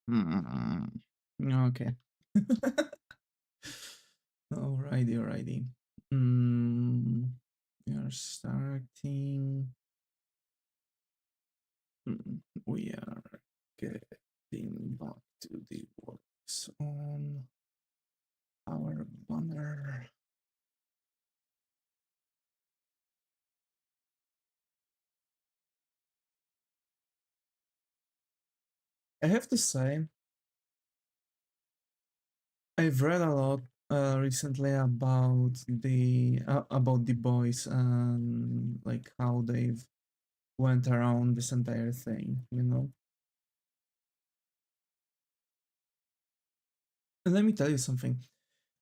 Hmm. Okay. Alrighty. Mm, we are starting. We are getting back to the works on our banner. I have to say, I've read a lot recently about the boys and like how they've went around this entire thing, you know. And let me tell you something.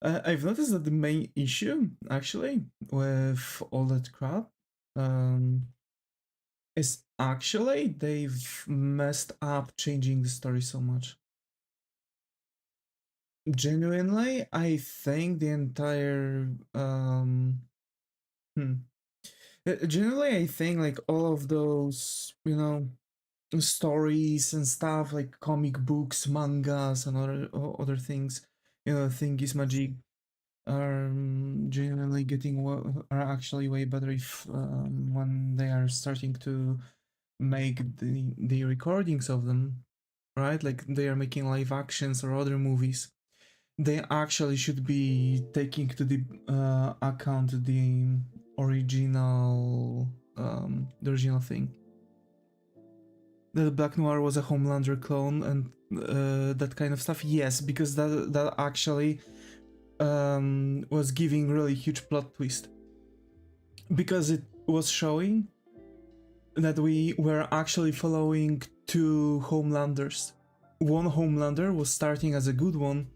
I've noticed that the main issue, actually, with all that crap, um, is actually they've messed up changing the story so much. Genuinely, I think the entire hmm. Generally, I think like all of those, you know, stories and stuff like comic books, mangas, and other things, you know, thingies magic are genuinely are actually way better if when they are starting to make the recordings of them, right? Like they are making live actions or other movies. They actually should be taking to the account the original thing. That Black Noir was a Homelander clone and that kind of stuff. Yes, because that actually was giving really huge plot twist because it was showing that we were actually following two Homelanders. One Homelander was starting as a good one,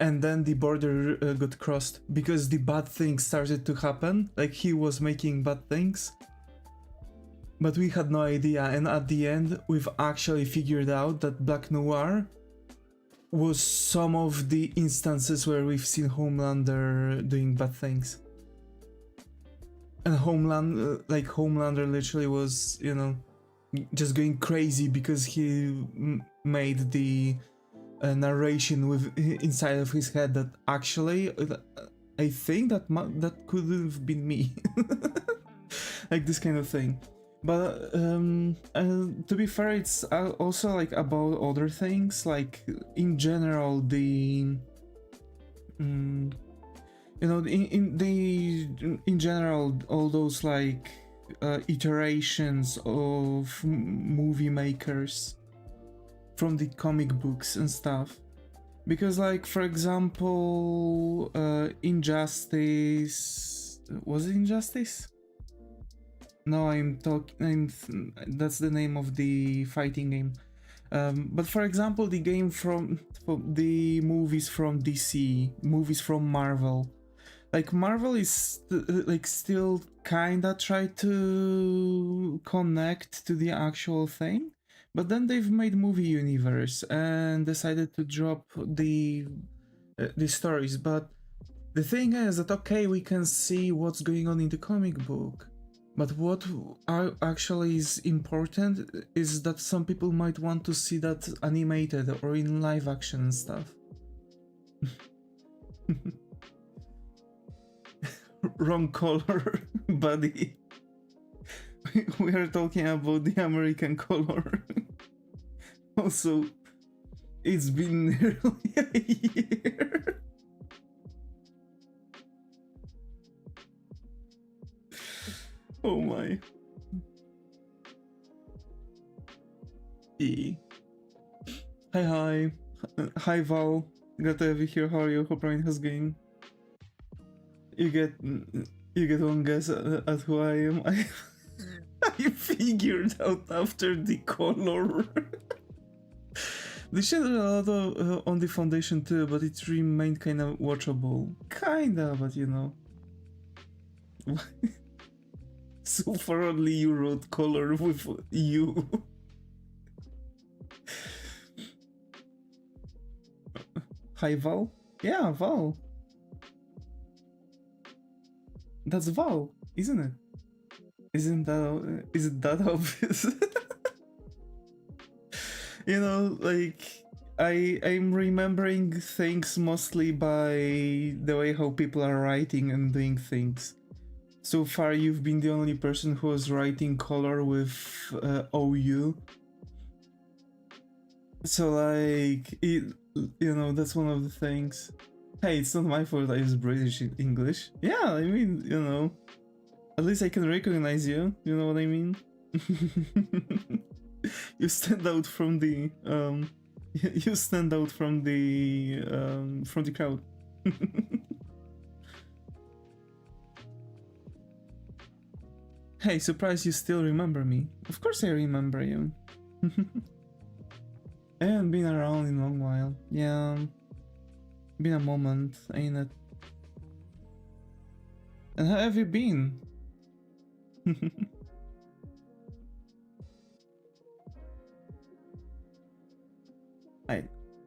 and then the border got crossed because the bad things started to happen. Like he was making bad things, but we had no idea. And at the end, we've actually figured out that Black Noir was some of the instances where we've seen Homelander doing bad things. And Homelander literally was, you know, just going crazy because he made the narration with inside of his head that actually I think that could have been me. Like this kind of thing. But to be fair, it's also like about other things, like in general you know, in general, all those like iterations of movie makers from the comic books and stuff. Because, like, for example, Injustice. Was it Injustice? No, that's the name of the fighting game. But for example, the game from the movies from DC, movies from Marvel, like Marvel is like still kinda try to connect to the actual thing, but then they've made movie universe and decided to drop the stories. But the thing is that okay, we can see what's going on in the comic book, but what actually is important is that some people might want to see that animated or in live action and stuff. Wrong color, buddy. We are talking about the American color. Also, it's been nearly a year. Oh my. E. Hi. Hi Val. Glad to have you here. How are you? Hope Ryan has been. You get one guess at who I am. I figured out after the color. They showed a lot on the foundation too, but it remained kind of watchable. Kinda, but you know. So far only you wrote color with you. Hi Val? Yeah, Val. That's Val, isn't it? Is it that obvious? You know, like I'm remembering things mostly by the way how people are writing and doing things. So far, you've been the only person who was writing color with OU. So like, you know, that's one of the things. Hey, it's not my fault I use British English. Yeah, I mean, you know, at least I can recognize you. You know what I mean? You stand out from the you stand out from the crowd. Hey, surprised you still remember me. Of course I remember you. I haven't been around in a long while. Yeah, been a moment, ain't it? And how have you been? I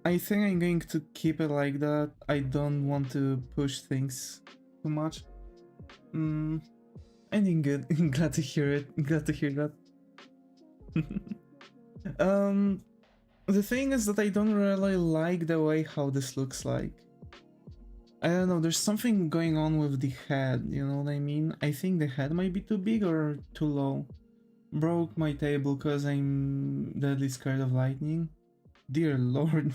I think I'm going to keep it like that. I don't want to push things too much. I think good. Glad to hear it. Glad to hear that. The thing is that I don't really like the way how this looks like. I don't know, there's something going on with the head, you know what I mean? I think the head might be too big or too low. Broke my table cause I'm deadly scared of lightning. Dear lord.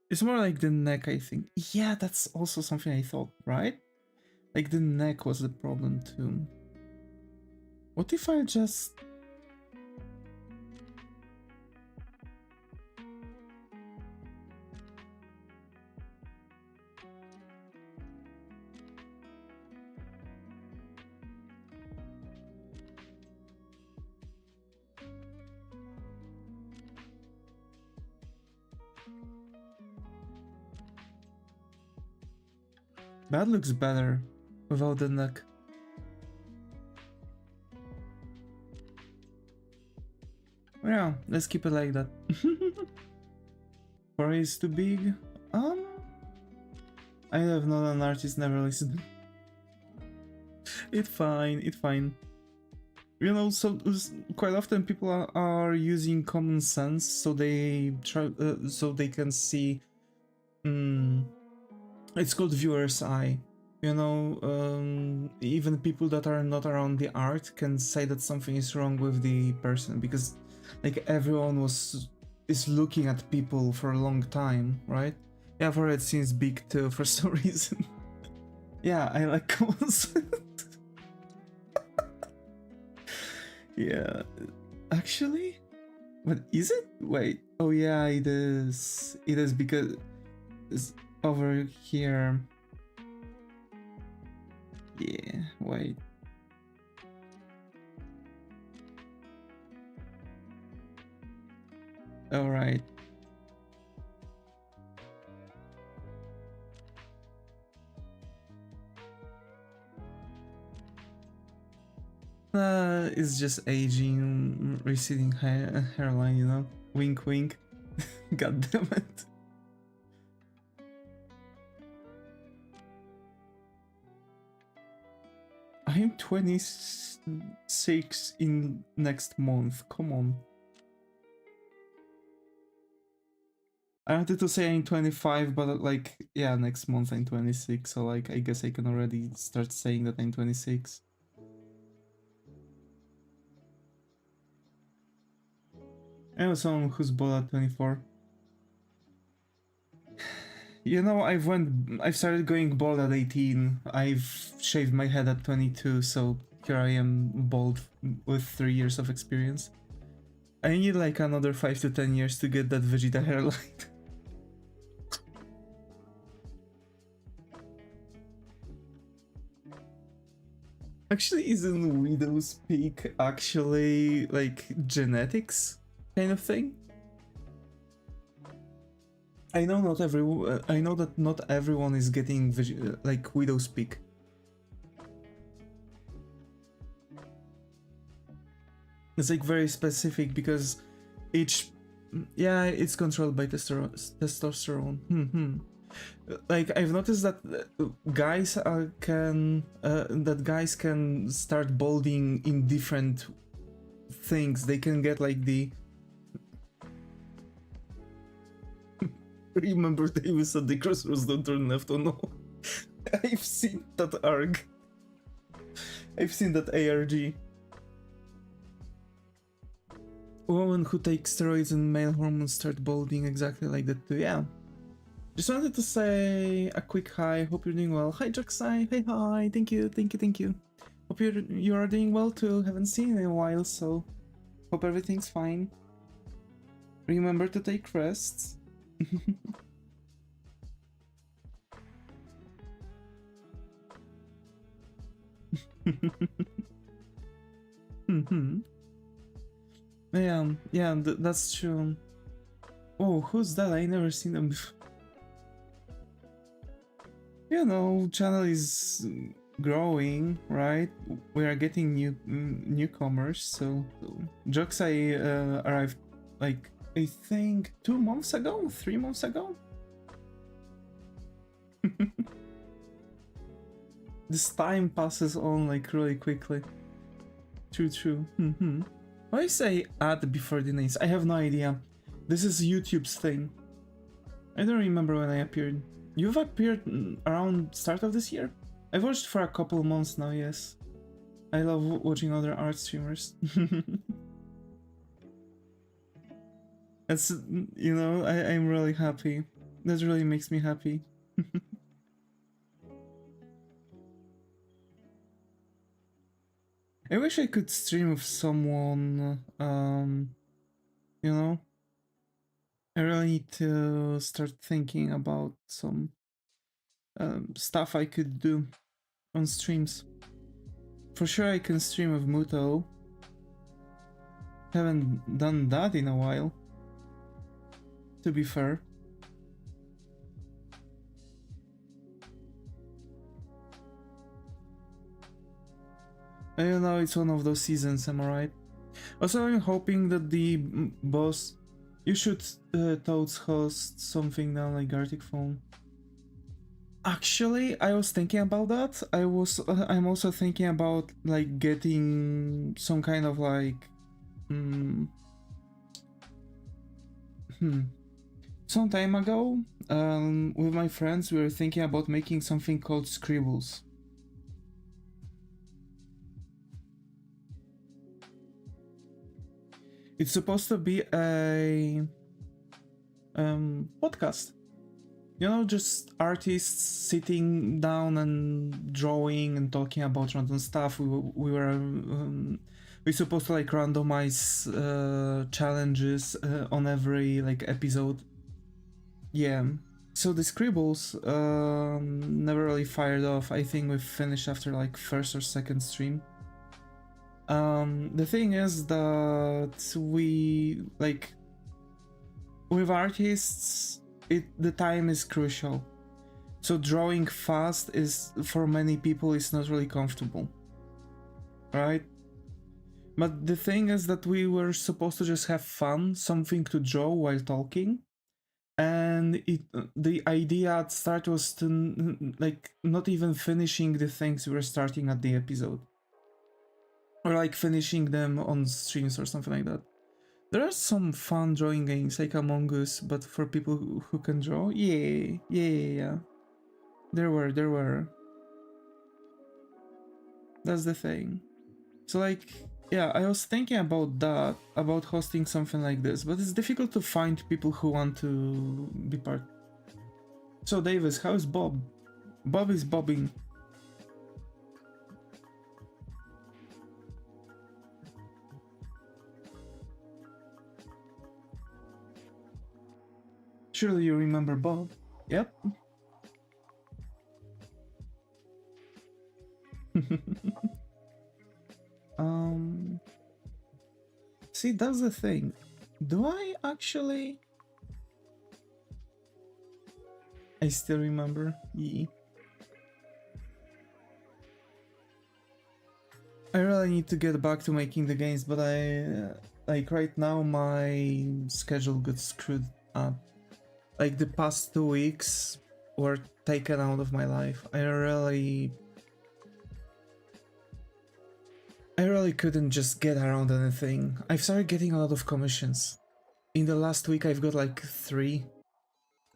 It's more like the neck, I think. Yeah, that's also something I thought, right? Like the neck was the problem too. What if I just... That looks better without the neck. Yeah, let's keep it like that. For is too big? I have not an artist, never listened. It's fine, it's fine. You know, so quite often people are using common sense, so they try, so they can see. It's called viewer's eye. You know, even people that are not around the art can say that something is wrong with the person because, like, everyone is looking at people for a long time, right? Yeah, for it seems big too for some reason. Yeah, I like common sense. Yeah, actually, what is it? Wait, oh yeah, it is. It is because it's over here. Yeah, wait. All right. It's just aging, receding hairline, you know? Wink, wink. God damn it. I'm 26 in next month, come on. I wanted to say I'm 25, but like, yeah, next month I'm 26, so like, I guess I can already start saying that I'm 26. I know someone who's bald at 24. You know, I've started going bald at 18. I've shaved my head at 22, so here I am bald with 3 years of experience. I need like another 5 to 10 years to get that Vegeta hairline. Actually, isn't Widow's Peak actually like genetics kind of thing? I know I know that not everyone is getting like Widow's Peak. It's like very specific because each Yeah, it's controlled by testosterone. Like I've noticed that guys can start balding in different things. They can get like the remember Davis at the crossroads, don't turn left. Oh no. I've seen that arc. I've seen that ARG. Women who take steroids and male hormones start balding exactly like that too, yeah. Just wanted to say a quick hi, hope you're doing well. Hi Doxxing, hey hi, thank you. Hope you are doing well too, haven't seen you in a while, so hope everything's fine. Remember to take rests. Yeah, that's true. Oh, who's that? I never seen them before. You know, channel is growing, right? We are getting newcomers, so Doxxing arrived like I think 2 months ago, 3 months ago. This time passes on like really quickly. True. Why I say add before the names? I have no idea. This is YouTube's thing. I don't remember when I appeared. You've appeared around start of this year? I've watched for a couple months now, yes. I love watching other art streamers. That's, you know, I'm really happy. That really makes me happy. I wish I could stream with someone, you know? I really need to start thinking about some stuff I could do on streams. For sure I can stream with Muto. Haven't done that in a while, to be fair. I don't know, it's one of those seasons, am I right? Also, I'm hoping that the boss... You should Toads host something now like Arctic Phone. Actually, I was thinking about that. I'm also thinking about like getting some kind of like... Some time ago, with my friends, we were thinking about making something called Scribbles. It's supposed to be a podcast. You know, just artists sitting down and drawing and talking about random stuff. We're supposed to like randomize challenges on every like episode. Yeah. So the Scribbles never really fired off. I think we finished after like first or second stream. The thing is that we like with artists the time is crucial, so drawing fast is for many people is not really comfortable, right? But the thing is that we were supposed to just have fun, something to draw while talking, and the idea at start was to like not even finishing the things we were starting at the episode. Or like finishing them on streams or something like that. There are some fun drawing games like Among Us, but for people who can draw. Yeah. There were. That's the thing. So like, yeah, I was thinking about that, about hosting something like this, but it's difficult to find people who want to be part. So Davis, how is Bob? Bob is bobbing. Surely you remember Bob. Yep. See, that's the thing. Do I actually... I still remember. Yeah. I really need to get back to making the games, but like right now my schedule got screwed up. Like the past 2 weeks were taken out of my life. I really couldn't just get around anything. I've started getting a lot of commissions. In the last week I've got like 3.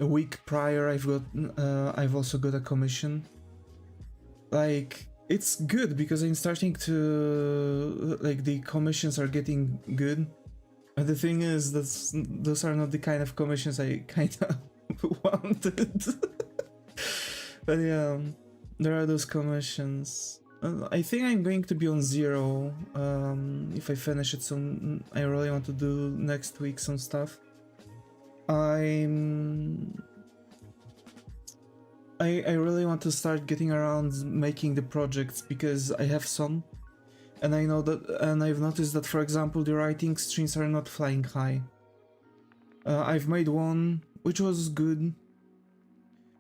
A week prior I've also got a commission. Like it's good because I'm starting to like the commissions are getting good. And the thing is that those are not the kind of commissions I kind of wanted. But yeah, there are those commissions. I think I'm going to be on 0 if I finish it soon. I really want to do next week some stuff. I really want to start getting around making the projects because I have some, and I know that, and I've noticed that, for example, the writing strings are not flying high. I've made one which was good.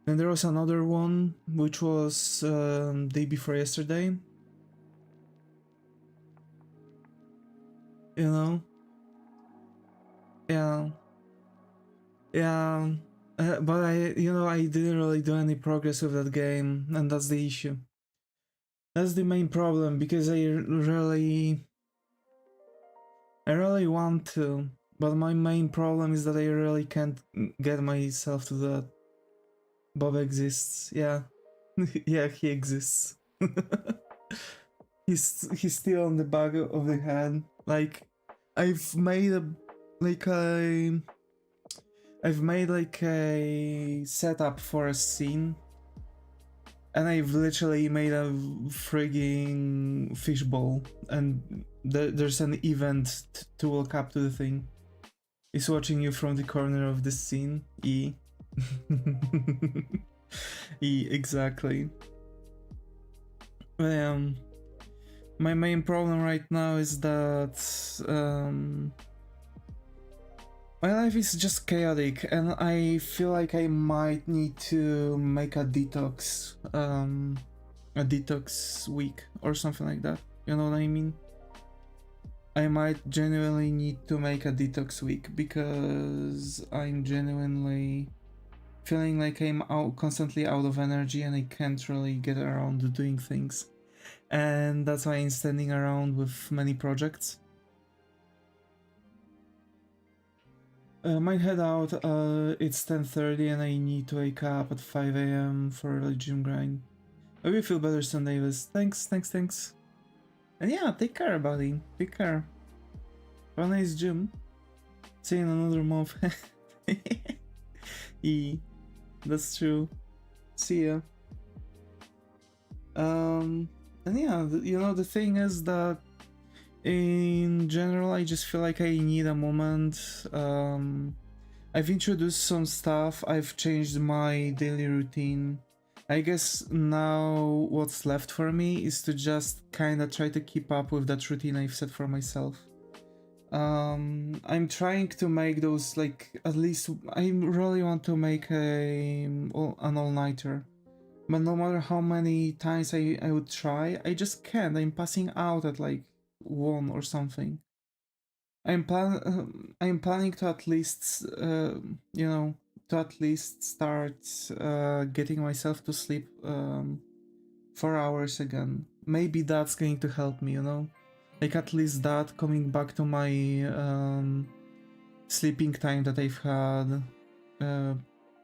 Then there was another one which was day before yesterday. You know? Yeah. Yeah. But I didn't really do any progress with that game, and that's the issue. That's the main problem because I really want to, but my main problem is that I really can't get myself to that. Bob exists, yeah. Yeah, he exists. he's still on the back of the head. Like I've made a setup for a scene, and I've literally made a frigging fishbowl, and there's an event to walk up to the thing. It's watching you from the corner of the scene. E. E, exactly. My main problem right now is that my life is just chaotic, and I feel like I might need to make a detox week or something like that. You know what I mean? I might genuinely need to make a detox week because I'm genuinely feeling like I'm constantly out of energy and I can't really get around to doing things. And that's why I'm standing around with many projects. Might head out, it's 10:30 and I need to wake up at 5 a.m. for a gym grind. I will feel better soon, Davis. Thanks. And yeah, take care, buddy. Take care. Have a nice gym. See you in another month. That's true. See ya. And yeah, the thing is that in general, I just feel like I need a moment. I've introduced some stuff, I've changed my daily routine. I guess now what's left for me is to just kinda try to keep up with that routine I've set for myself. I'm trying to make those, like, at least I really want to make an all-nighter. But no matter how many times I would try, I just can't. I'm passing out at like 1 or something. I'm planning to at least start getting myself to sleep 4 hours again. Maybe that's going to help me, like at least that, coming back to my sleeping time that I've had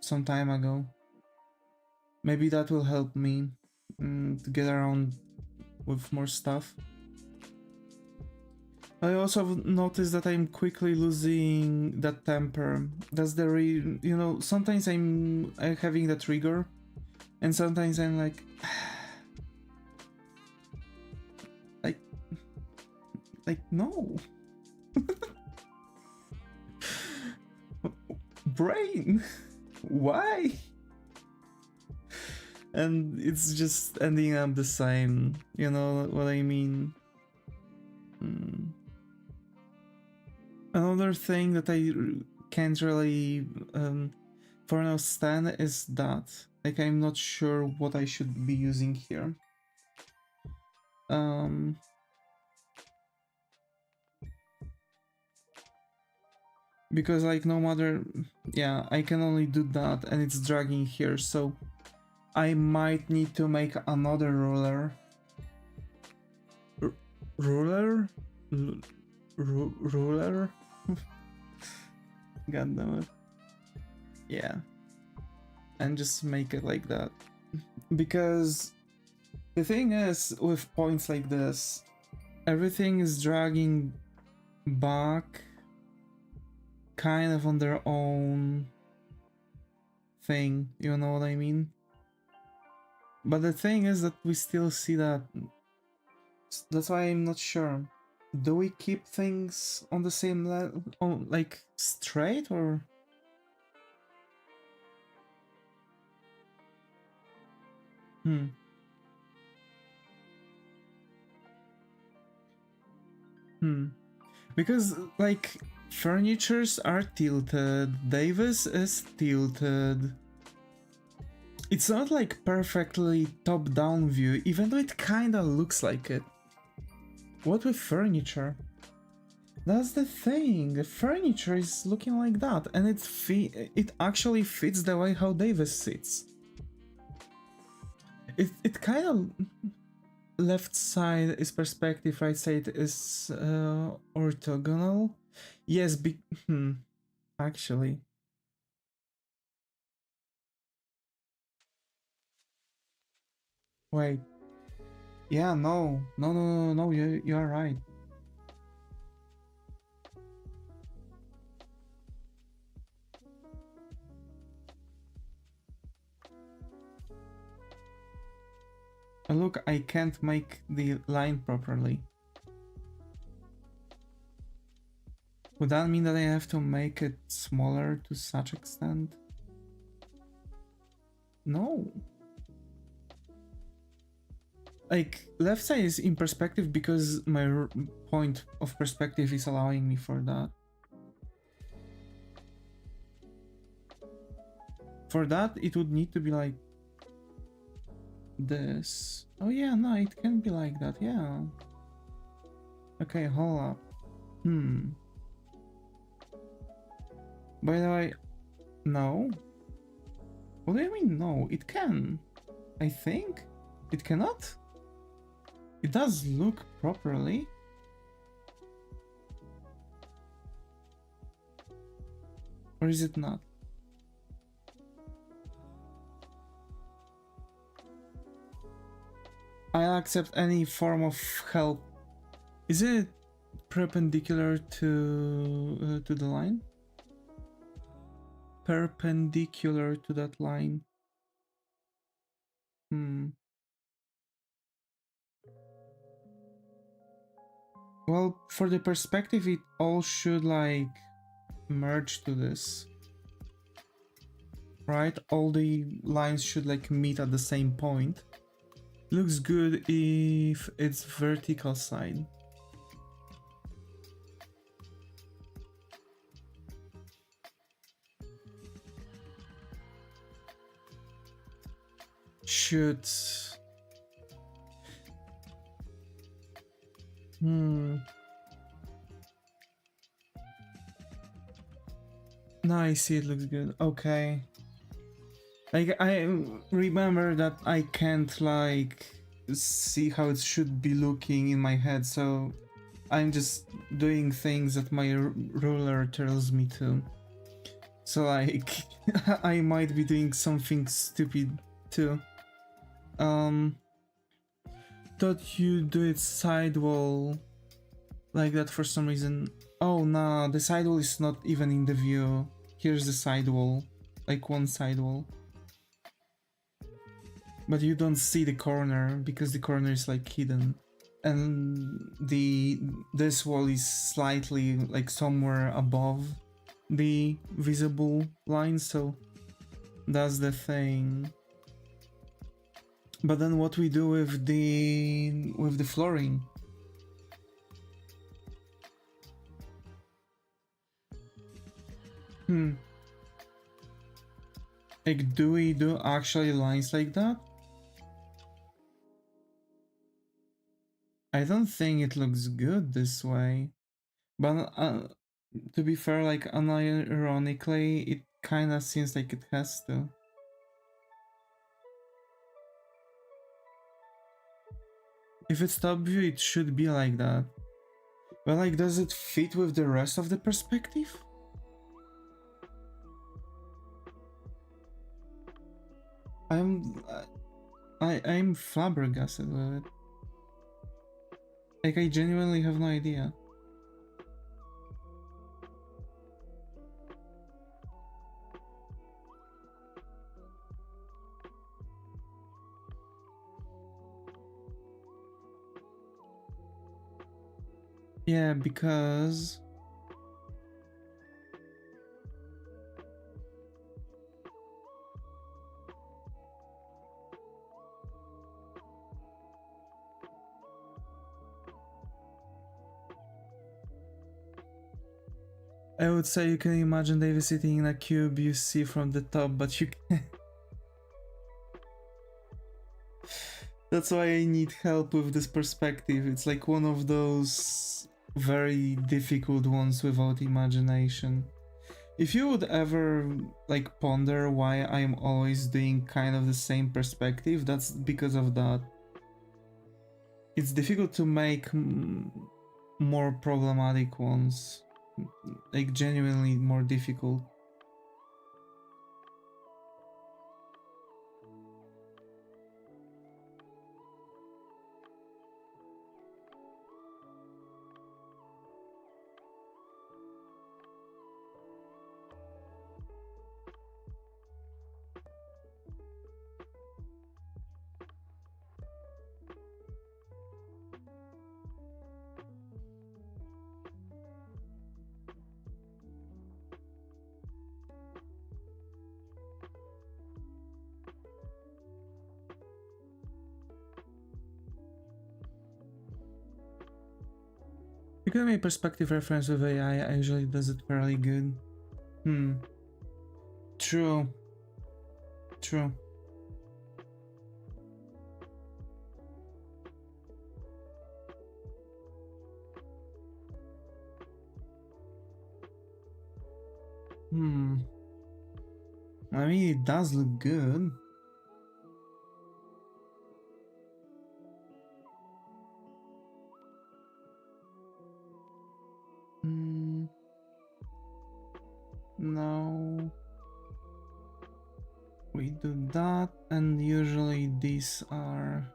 some time ago. Maybe that will help me to get around with more stuff. I also noticed that I'm quickly losing that temper. That's the sometimes I'm having that trigger, and sometimes I'm like, like no. Brain, why? And it's just ending up the same, you know what I mean? Another thing that I can't really for now stand is that, like, I'm not sure what I should be using here. because like no matter, yeah, I can only do that and it's dragging here, so I might need to make another ruler. Ruler? Ruler? God damn it. Yeah. And just make it like that. Because the thing is, with points like this, everything is dragging back kind of on their own thing, you know what I mean? But the thing is that we still see that. That's why I'm not sure. Do we keep things on the same level, like straight, or? Hmm. Because like furnitures are tilted, Davis is tilted. It's not like perfectly top-down view, even though it kinda looks like it. What with furniture? That's the thing. The furniture is looking like that, and it actually fits the way how Davis sits. It kind of left side is perspective, right side is orthogonal. Yes, actually. Wait. Yeah, no, you are right. Look, I can't make the line properly. Would that mean that I have to make it smaller to such extent? No. Like, left side is in perspective because my point of perspective is allowing me for that. For that, it would need to be like this. Oh yeah, no, it can be like that, yeah. Okay, hold up. By the way, no. What do you mean no? It can. I think. It cannot? It does look properly. Or is it not? I'll accept any form of help. Is it perpendicular to the line? Perpendicular to that line. Well, for the perspective, it all should like merge to this. Right? All the lines should like meet at the same point. Looks good if it's vertical side. Should. No, I see, it looks good. Okay. Like, I remember that I can't, like, see how it should be looking in my head, so I'm just doing things that my ruler tells me to. So, like, I might be doing something stupid too. Thought you do it sidewall like that for some reason. Oh no, the sidewall is not even in the view. Here's the sidewall, like one sidewall. But you don't see the corner because the corner is like hidden. And this wall is slightly like somewhere above the visible line, so that's the thing. But then what we do with the flooring? Like, do we do actually lines like that? I don't think it looks good this way. But To be fair, like unironically, it kinda seems like it has to. If it's top view, it should be like that. But like, does it fit with the rest of the perspective? I'm I'm flabbergasted with it. Like, I genuinely have no idea. Yeah, because I would say you can imagine Davis sitting in a cube you see from the top, but you can't. That's why I need help with this perspective. It's like one of those very difficult ones without imagination. If you would ever like ponder why I'm always doing kind of the same perspective, that's because of that. It's difficult to make more problematic ones, like genuinely more difficult. You can make perspective reference with AI, usually does it fairly good. True. True. I mean, it does look good. No. We do that, and usually these are...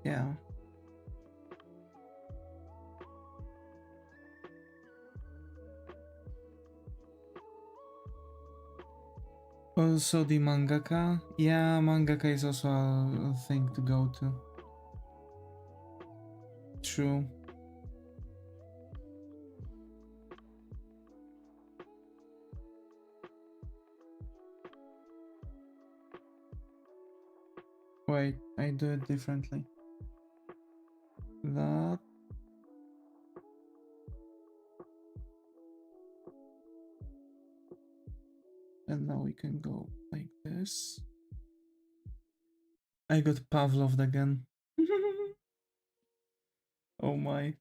Yeah. Also the mangaka. Yeah, mangaka is also a thing to go to. True. Wait, I do it differently. That. And now we can go like this. I got Pavloved again. Oh my.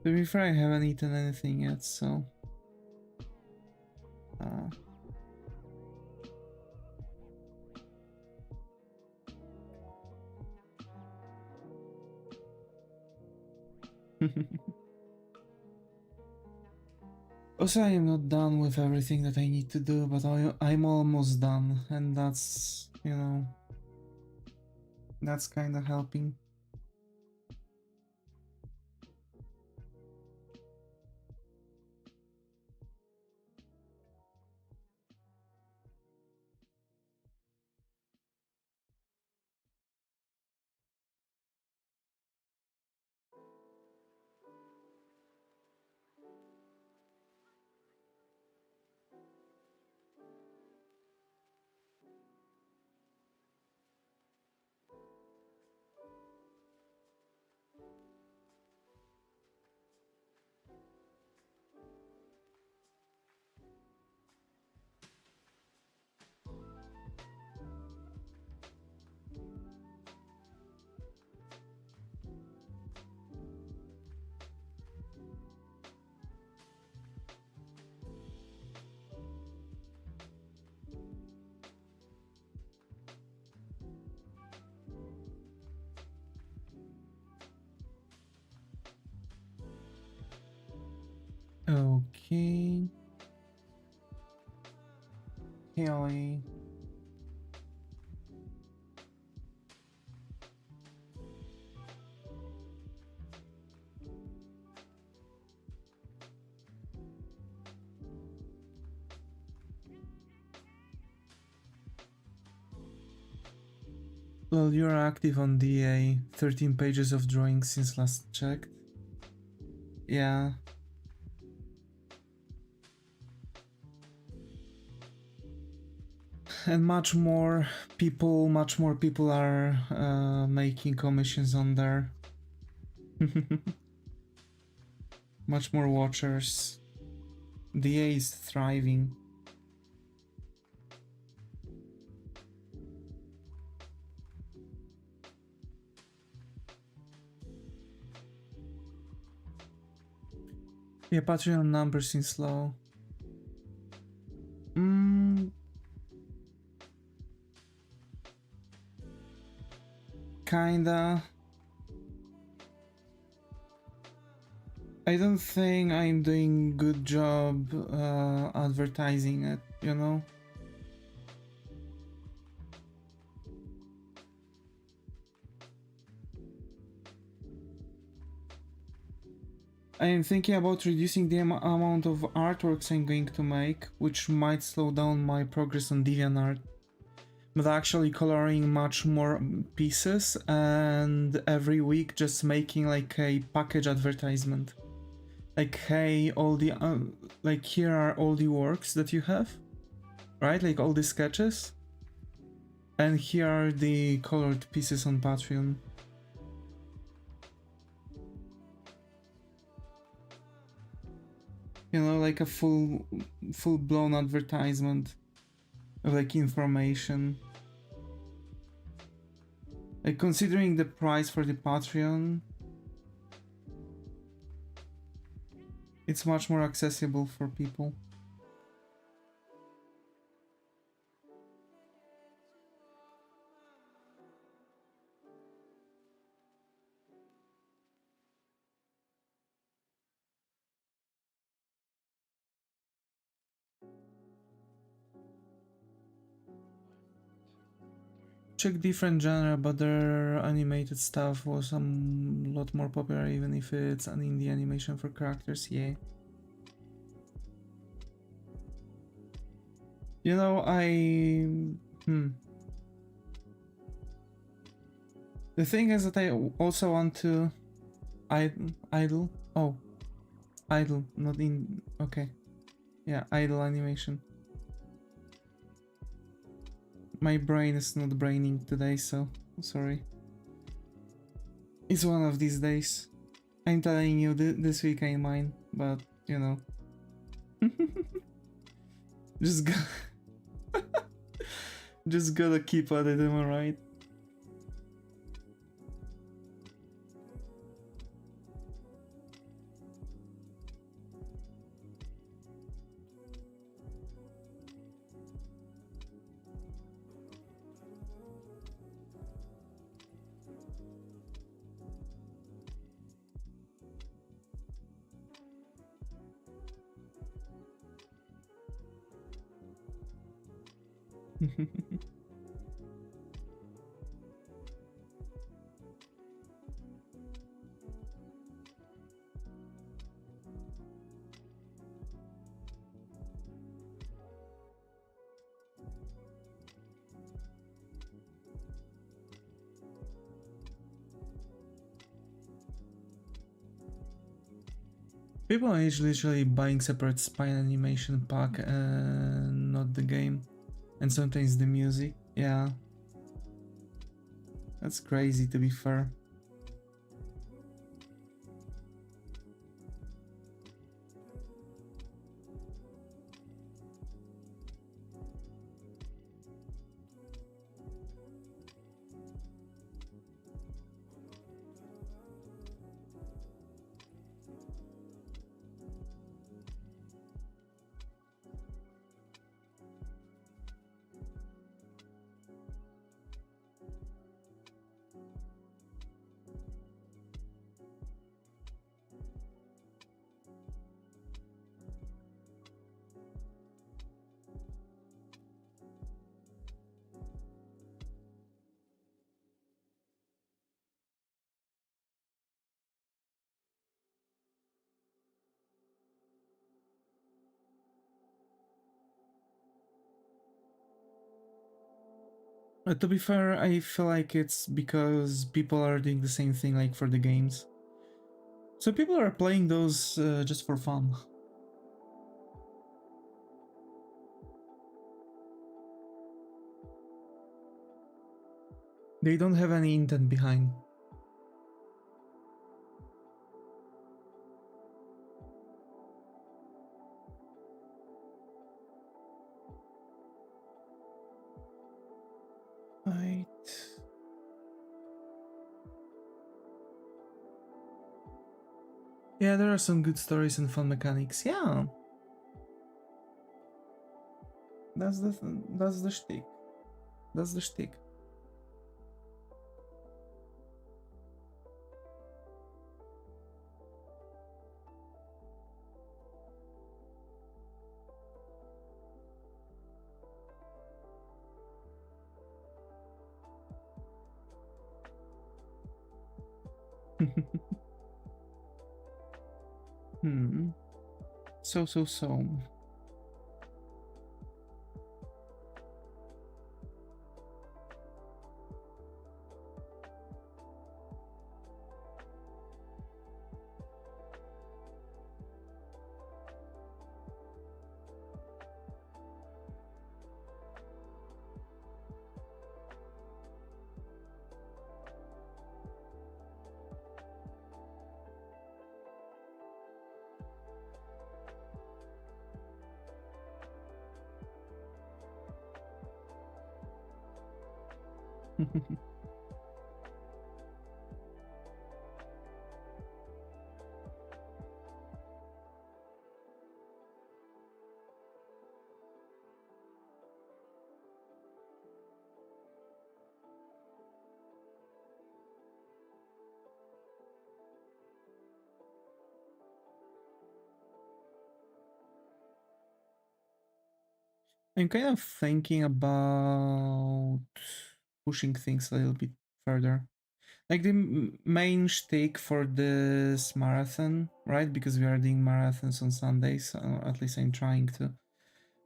To be fair, I haven't eaten anything yet, so... Also, I am not done with everything that I need to do, but I'm almost done, and that's, you know, that's kind of helping. Okay. Kelly. Well, you're active on DA. 13 pages of drawings since last checked. Yeah. And much more people are making commissions on there. Much more watchers. DA is thriving. Yeah, Patreon numbers seem low. Kinda. I don't think I'm doing good job advertising it, you know? I am thinking about reducing the amount of artworks I'm going to make, which might slow down my progress on DeviantArt. But actually coloring much more pieces and every week just making like a package advertisement. Like, hey, all the like here are all the works that you have, right? Like all the sketches, and here are the colored pieces on Patreon. You know, like a full-blown advertisement of like information. Like considering the price for the Patreon, it's much more accessible for people. Check different genre, but their animated stuff was a lot more popular, even if it's an indie animation for characters. Yeah. You know, the thing is that I also want to idle. Oh, idle, not in. Okay, yeah, idle animation. My brain is not braining today, so sorry. It's one of these days. I'm telling you, this week ain't mine, but you know, just go just gotta keep at it. Am I right? People are literally buying separate spine animation pack and not the game. And sometimes the music. Yeah. That's crazy, to be fair. To be fair, I feel like it's because people are doing the same thing like for the games. So people are playing those just for fun. They don't have any intent behind. Right. Yeah, there are some good stories and fun mechanics. Yeah. That's the shtick. That's the shtick. Hmm. So. I'm kind of thinking about pushing things a little bit further. Like the main shtick for this marathon, right? Because we are doing marathons on Sundays, at least I'm trying to.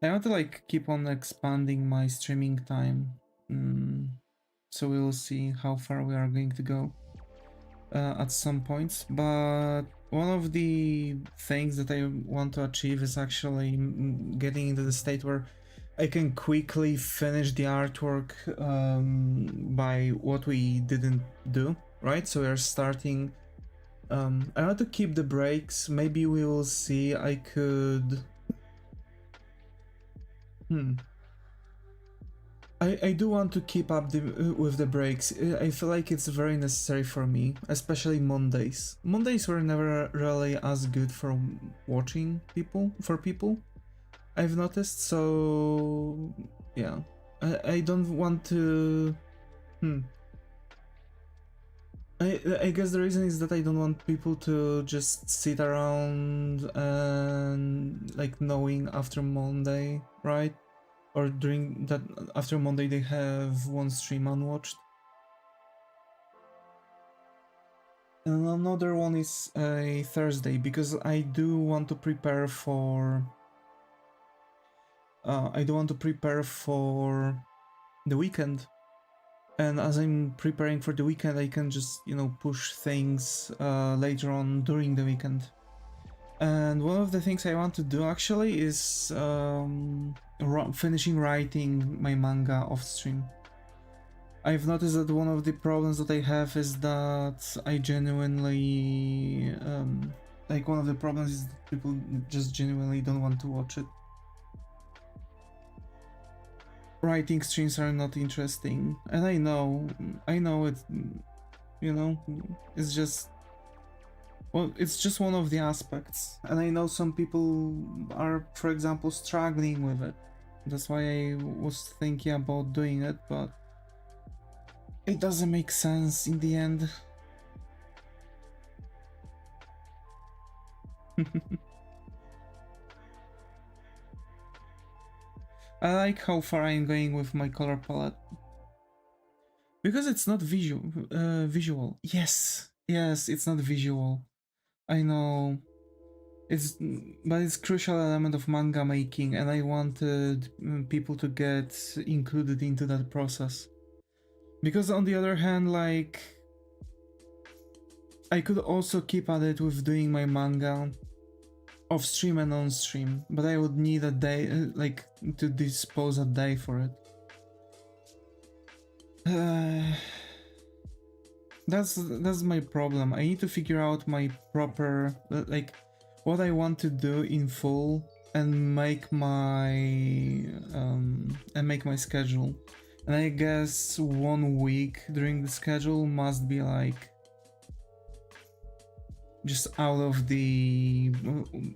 I want to like keep on expanding my streaming time. So we'll see how far we are going to go at some points. But one of the things that I want to achieve is actually getting into the state where I can quickly finish the artwork by what we didn't do, right? So we are starting. I want to keep the breaks. Maybe we will see. I could. I do want to keep up with the breaks. I feel like it's very necessary for me, especially Mondays. Mondays were never really as good for watching for people, I've noticed, so yeah. I don't want to... I guess the reason is that I don't want people to just sit around and like knowing after Monday, right? or during that after Monday they have one stream unwatched. And another one is a Thursday because I do want to prepare for the weekend. And as I'm preparing for the weekend, I can just, you know, push things later on during the weekend. And one of the things I want to do actually is finishing writing my manga off stream. I've noticed that one of the problems that I have is that I genuinely like one of the problems is that people just genuinely don't want to watch it. Writing streams are not interesting, and I know it, you know, it's just, well, it's just one of the aspects, and I know some people are, for example, struggling with it. That's why I was thinking about doing it, but it doesn't make sense in the end. I like how far I'm going with my color palette. Because it's not visual. Yes, it's not visual. I know. But it's crucial element of manga making, and I wanted people to get included into that process. Because on the other hand, like, I could also keep at it with doing my manga off stream and on stream, but I would need a day, like, to dispose a day for it. That's my problem. I need to figure out my proper, like, what I want to do in full and make my schedule. And I guess 1 week during the schedule must be like just out of the,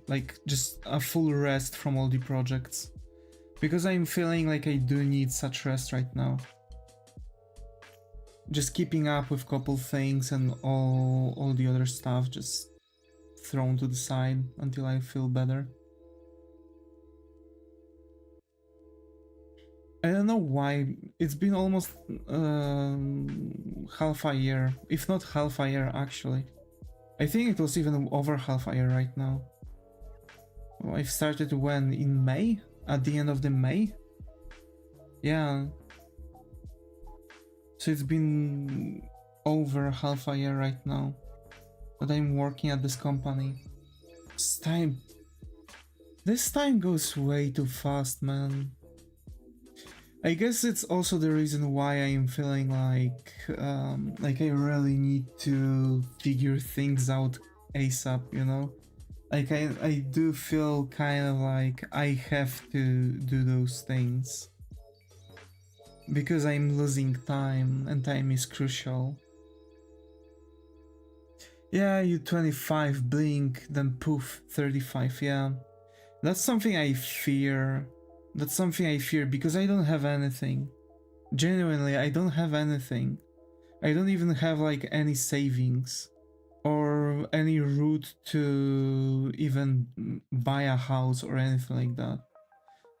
like, just a full rest from all the projects, because I'm feeling like I do need such rest right now. Just keeping up with couple things and all the other stuff just thrown to the side until I feel better. I don't know why, it's been almost half a year, if not half a year actually. I think it was even over half a year right now. I started when? In May? At the end of the May? Yeah. So it's been over half a year right now that I'm working at this company. This time goes way too fast, man. I guess it's also the reason why I'm feeling like I really need to figure things out ASAP, you know? Like I do feel kind of like I have to do those things. Because I'm losing time, and time is crucial. Yeah, you 25, blink, then poof, 35, yeah. That's something I fear. That's something I fear because I don't have anything. Genuinely, I don't have anything. I don't even have like any savings or any route to even buy a house or anything like that.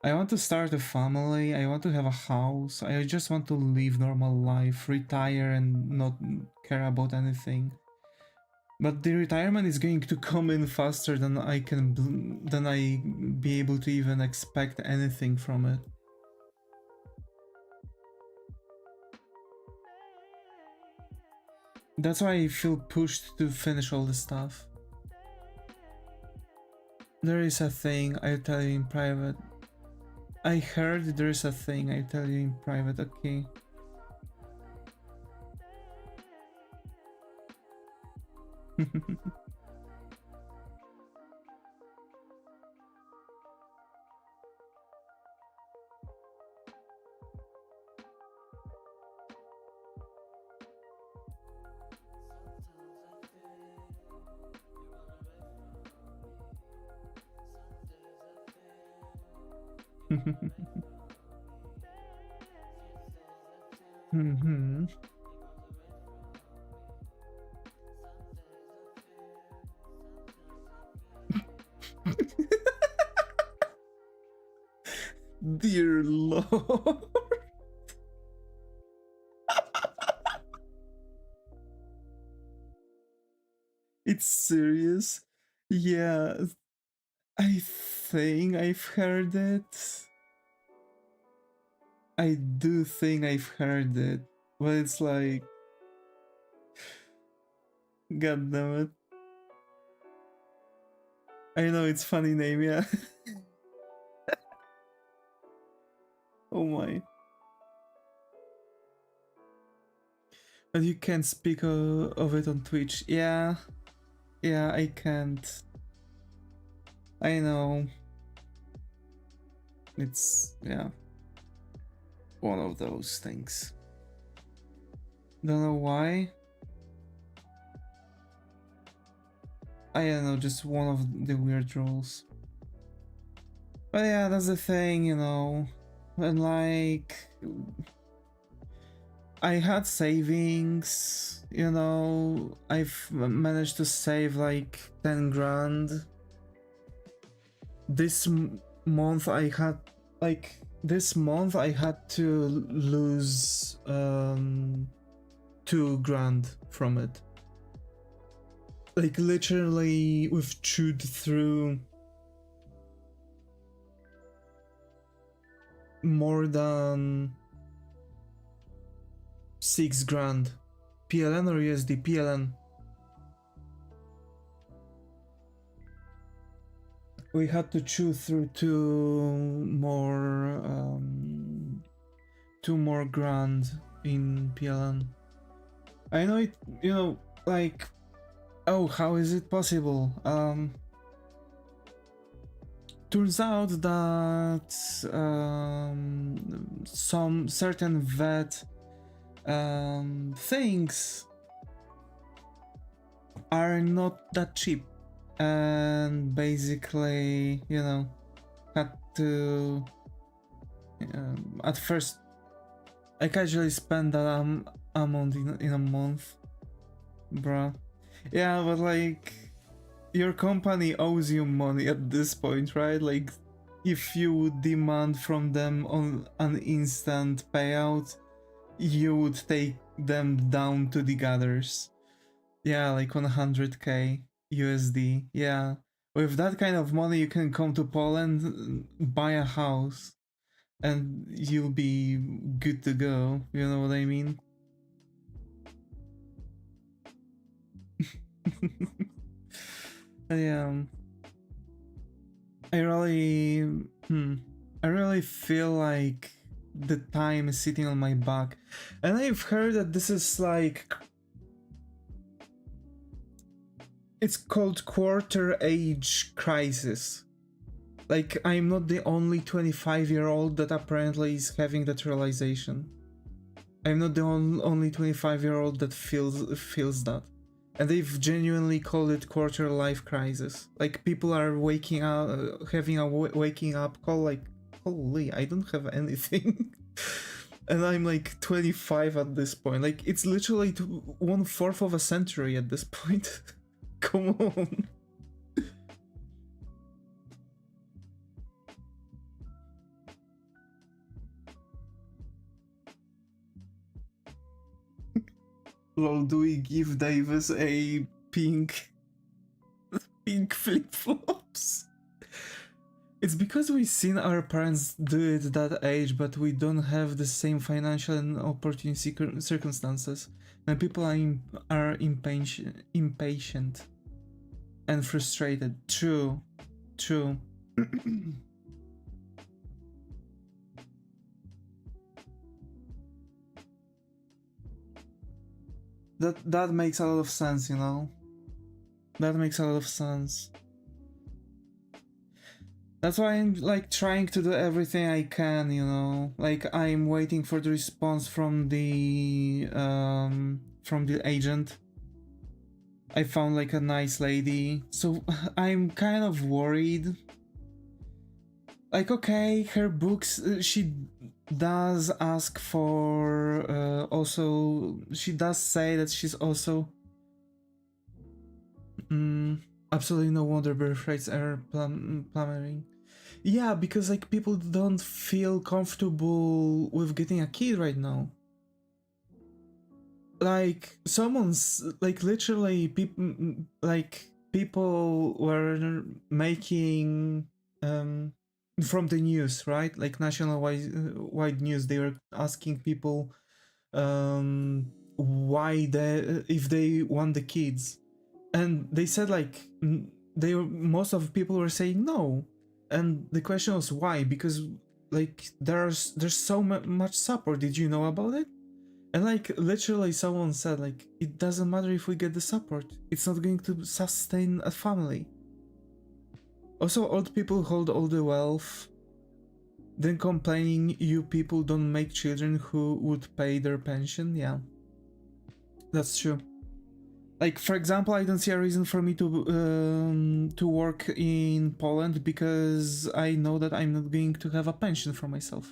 I want to start a family, I want to have a house, I just want to live normal life, retire and not care about anything. But the retirement is going to come in faster than I be able to even expect anything from it. That's why I feel pushed to finish all the stuff. There is a thing, I tell you in private. I heard there is a thing, I tell you in private, okay. Mm-hmm. Dear Lord. It's serious? Yeah, I think I've heard it. I do think I've heard it. But it's like... God damn it. I know it's funny name, yeah. Oh my. But you can't speak of it on Twitch. Yeah. Yeah, I can't. I know. It's, yeah, one of those things. Don't know why. I don't know, just one of the weird rules. But yeah, that's the thing, you know. And like, I had savings, you know. I've managed to save like 10 grand. This month I had like to lose 2 grand from it. Like literally we've chewed through more than 6 grand. PLN or USD? PLN. We had to chew through 2 more grand in PLN. I know it, you know, like, oh, how is it possible? Turns out that some certain vet things are not that cheap, and basically, you know, had to at first I casually spent that amount in a month, bruh. Yeah, but like, your company owes you money at this point, right? Like, if you would demand from them on an instant payout, you would take them down to the gutters. Yeah, like 100k USD. Yeah. With that kind of money, you can come to Poland, buy a house, and you'll be good to go. You know what I mean? Yeah. I really feel like the time is sitting on my back. And I've heard that this is like, it's called quarter age crisis. Like, I'm not the only 25-year-old that apparently is having that realization. I'm not the only 25-year-old that feels that. And they've genuinely called it quarter life crisis. Like, people are waking up, having a waking up call, like, holy, I don't have anything. And I'm like 25 at this point. Like, it's literally 1/4 of a century at this point. Come on. Lol, do we give Davis a pink flip-flops? It's because we've seen our parents do it at that age, but we don't have the same financial and opportunity circumstances. And people are impatient and frustrated. True. That makes a lot of sense, you know? That makes a lot of sense. That's why I'm like trying to do everything I can, you know? Like, I'm waiting for the response from the agent. I found like a nice lady, so I'm kind of worried. Like, okay, her books, she does ask for, also, she does say that she's also, absolutely no wonder birth rates are plummeting. Yeah, because like people don't feel comfortable with getting a kid right now. Like someone's like literally people were making from the news, right? Like national wide news, they were asking people why they if they want the kids, and they said like most of people were saying no, and the question was why, because like there's so much support. Did you know about it? And like literally someone said like it doesn't matter if we get the support, it's not going to sustain a family. Also, old people hold all the wealth, then complaining you people don't make children who would pay their pension. Yeah, that's true. Like for example, I don't see a reason for me to work in Poland because I know that I'm not going to have a pension for myself.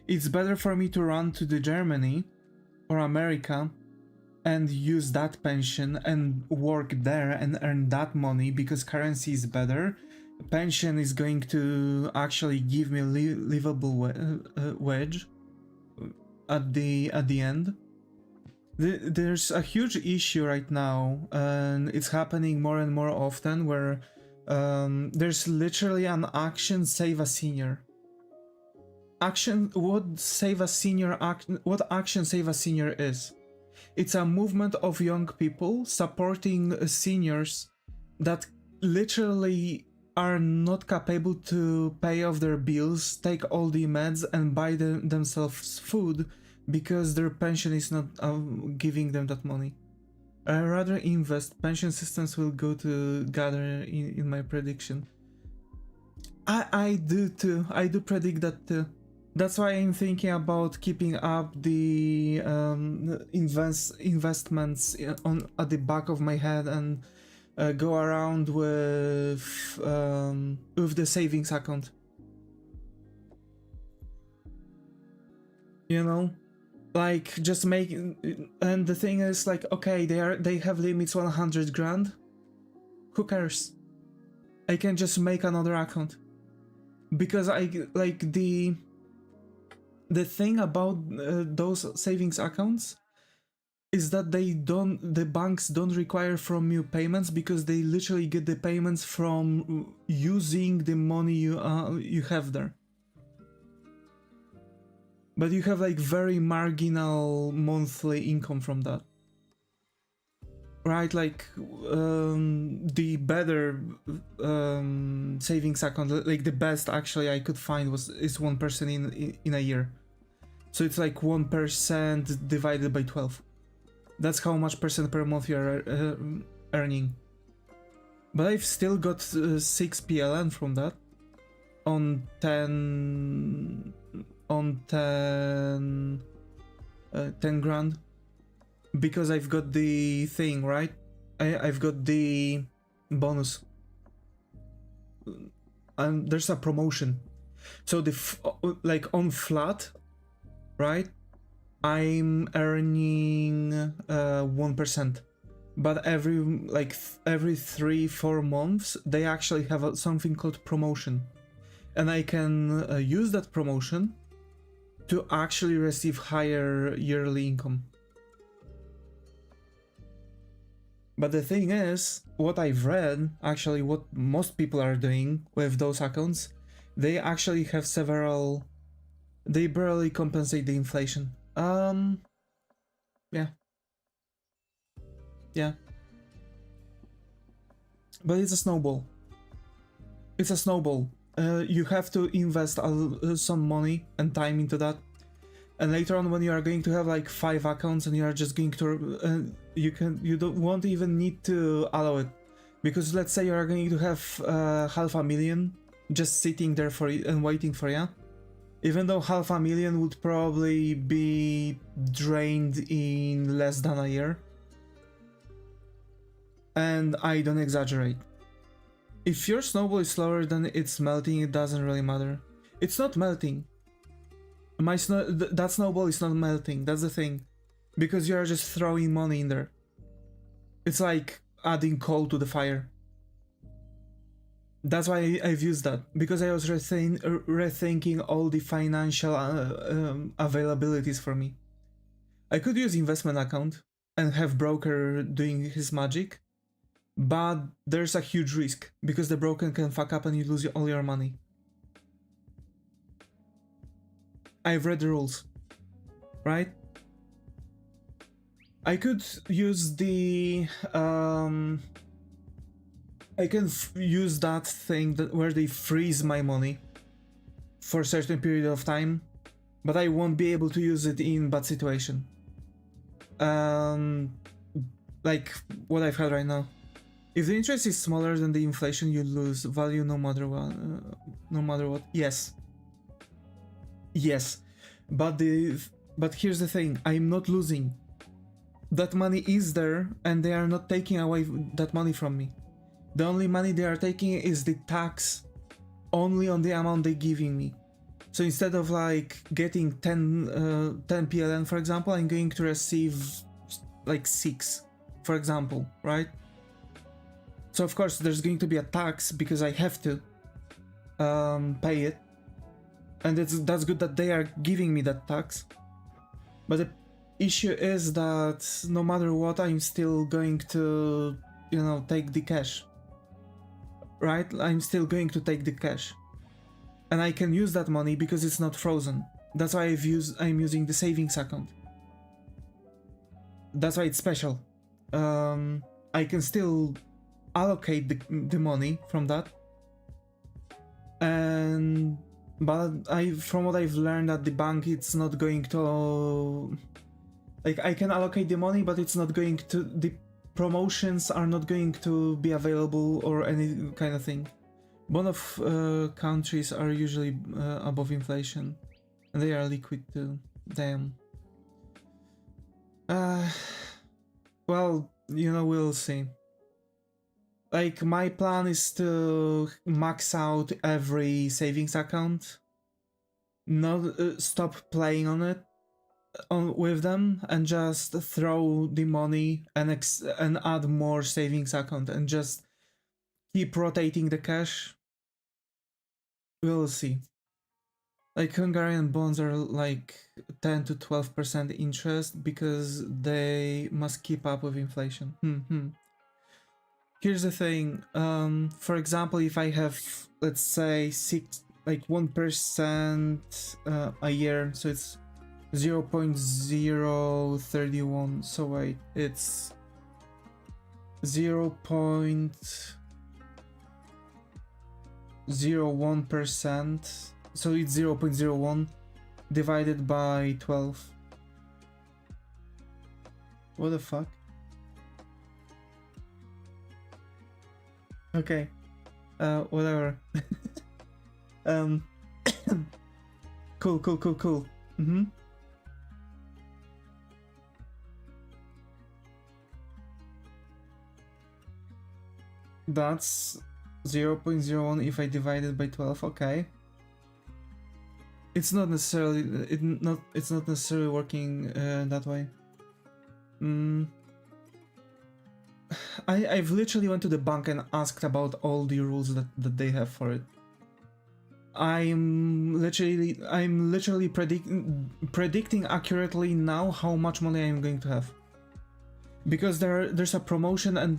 It's better for me to run to the Germany or America and use that pension and work there and earn that money because currency is better. Pension is going to actually give me livable wage at the end. There's a huge issue right now, and it's happening more and more often, where there's literally an action save a senior. What action save a senior is? It's a movement of young people supporting seniors that literally are not capable to pay off their bills, take all the meds, and buy themselves food because their pension is not giving them that money. I rather invest. Pension systems will go together in my prediction. I do too. I do predict that too. That's why I'm thinking about keeping up the investments at the back of my head and go around with the savings account. You know, like just making. And the thing is, like, okay, they have limits 100 grand. Who cares? I can just make another account because I like the thing about those savings accounts is that the banks don't require from you payments because they literally get the payments from using the money you have there. But you have like very marginal monthly income from that. Right, like the better savings account, like the best actually I could find is 1% in a year. So it's like 1% divided by 12. That's how much percent per month you are earning. But I've still got 6 PLN from that on 10 grand. Because I've got the thing, right? I've got the bonus. And there's a promotion. So like on flat, right? I'm earning 1%. But every 3-4 months, they actually have something called promotion. And I can use that promotion to actually receive higher yearly income. But the thing is, what I've read, actually what most people are doing with those accounts, they actually have they barely compensate the inflation. Yeah. Yeah. But it's a snowball. It's a snowball. You have to invest some money and time into that. And later on, when you are going to have like 5 accounts and you are just going to you won't even need to allow it, because let's say you are going to have 500,000 just sitting there for it and waiting for you. Even though 500,000 would probably be drained in less than a year, and I don't exaggerate. If your snowball is slower than it's melting, it doesn't really matter. It's not melting. That snowball is not melting, that's the thing. Because you are just throwing money in there. It's like adding coal to the fire. That's why I've used that, because I was rethinking all the financial availabilities for me. I could use investment account and have broker doing his magic, but there's a huge risk, because the broker can fuck up and you lose all your money. I've read the rules, right? I could use the I can use that thing where they freeze my money for a certain period of time, but I won't be able to use it in bad situation. Like what I've had right now. If the interest is smaller than the inflation, you lose value no matter what. Yes. Yes, but here's the thing: I'm not losing. That money is there, and they are not taking away that money from me. The only money they are taking is the tax, only on the amount they're giving me. So instead of like getting 10 PLN, for example, I'm going to receive like 6, for example, right? So of course there's going to be a tax because I have to pay it. And that's good that they are giving me that tax. But the issue is that no matter what, I'm still going to, you know, take the cash. Right? I'm still going to take the cash. And I can use that money because it's not frozen. That's why I'm using the savings account. That's why it's special. I can still allocate the money from that. But from what I've learned at the bank, it's not going to... Like, I can allocate the money, but it's not going to... The promotions are not going to be available or any kind of thing. Bond of countries are usually above inflation. And they are liquid too. Damn. Well, you know, we'll see. Like, my plan is to max out every savings account, not stop playing on it, with them, and just throw the money and add more savings account and just keep rotating the cash. We'll see. Like, Hungarian bonds are like 10 to 12% interest because they must keep up with inflation. Here's the thing, for example, if I have, let's say, 1% a year, so it's 0.031, so wait, it's 0.01%, so it's 0.01 divided by 12. What the fuck? Okay, whatever. Cool. That's 0.01 if I divide it by 12. Okay. It's not necessarily it's not necessarily working that way. I've literally went to the bank and asked about all the rules that they have for it. I'm literally predicting accurately now how much money I'm going to have, because there's a promotion and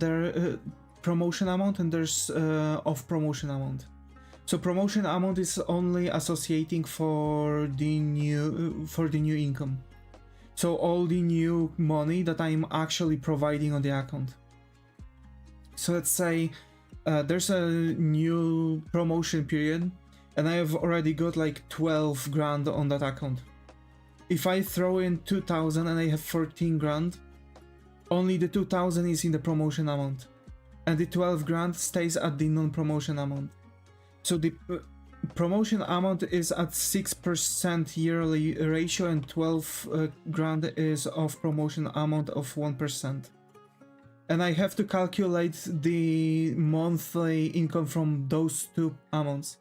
promotion amount, and there's off promotion amount. So promotion amount is only associating for the new income. So all the new money that I'm actually providing on the account. So let's say there's a new promotion period and I have already got like 12 grand on that account. If I throw in 2,000 and I have 14 grand, only the 2,000 is in the promotion amount and the 12 grand stays at the non-promotion amount. So the promotion amount is at 6% yearly ratio and 12 grand is off promotion amount of 1%. And I have to calculate the monthly income from those two amounts.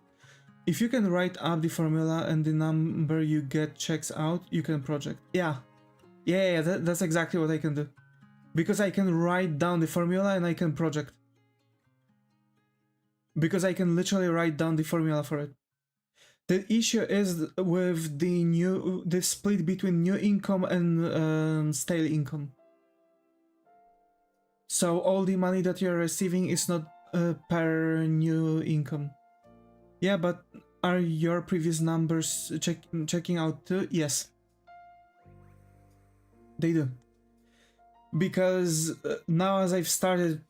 If you can write up the formula and the number you get checks out, you can project. Yeah, that's exactly what I can do. Because I can write down the formula and I can project. Because I can literally write down the formula for it. The issue is with the split between new income and stale income. So all the money that you're receiving is not per new income. Yeah, but are your previous numbers checking out too? Yes. They do. Because now as I've started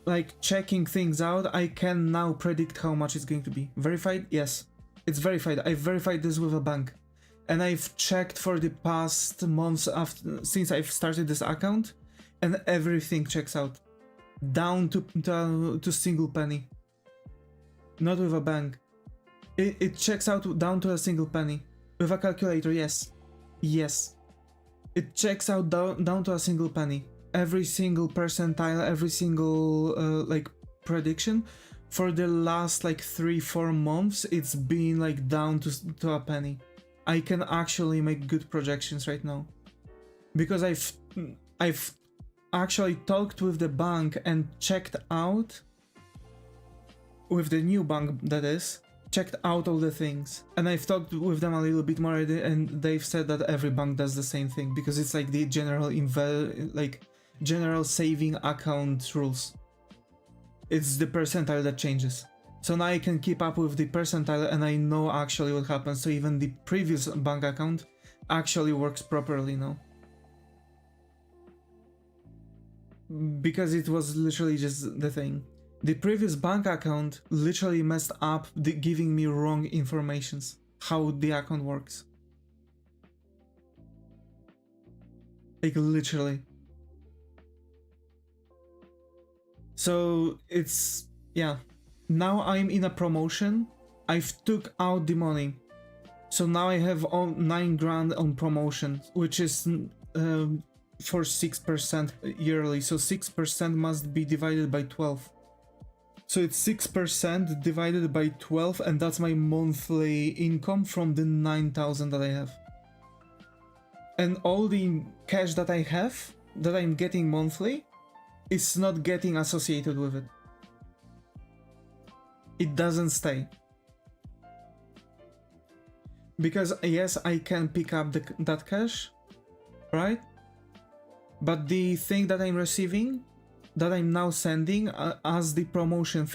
like checking things out, I can now predict how much it's going to be. Verified? Yes. It's verified. I've verified this with a bank. And I've checked for the past months since I've started this account, and everything checks out. Down to single penny. Not with a bank. It checks out down to a single penny. With a calculator, yes. Yes. It checks out down to a single penny. Every single percentile, every single like prediction for the last like 3-4 months, it's been like down to a penny. I can actually make good projections right now because I've actually talked with the bank and checked out with the new bank, that is, checked out all the things, and I've talked with them a little bit more, and they've said that every bank does the same thing because it's like the general saving account rules. It's the percentile that changes. So now I can keep up with the percentile and I know actually what happens. So even the previous bank account actually works properly now. Because it was literally just the thing. The previous bank account literally messed up giving me wrong informations. How the account works. Like literally. So it's, yeah. Now I'm in a promotion. I've took out the money. So now I have 9 grand on promotion, which is for 6% yearly. So 6% must be divided by 12. So it's 6% divided by 12, and that's my monthly income from the 9,000 that I have. And all the cash that I have, that I'm getting monthly, is not getting associated with it. It doesn't stay. Because yes, I can pick up that cash, right? But the thing that I'm receiving, that I'm now sending as the promotion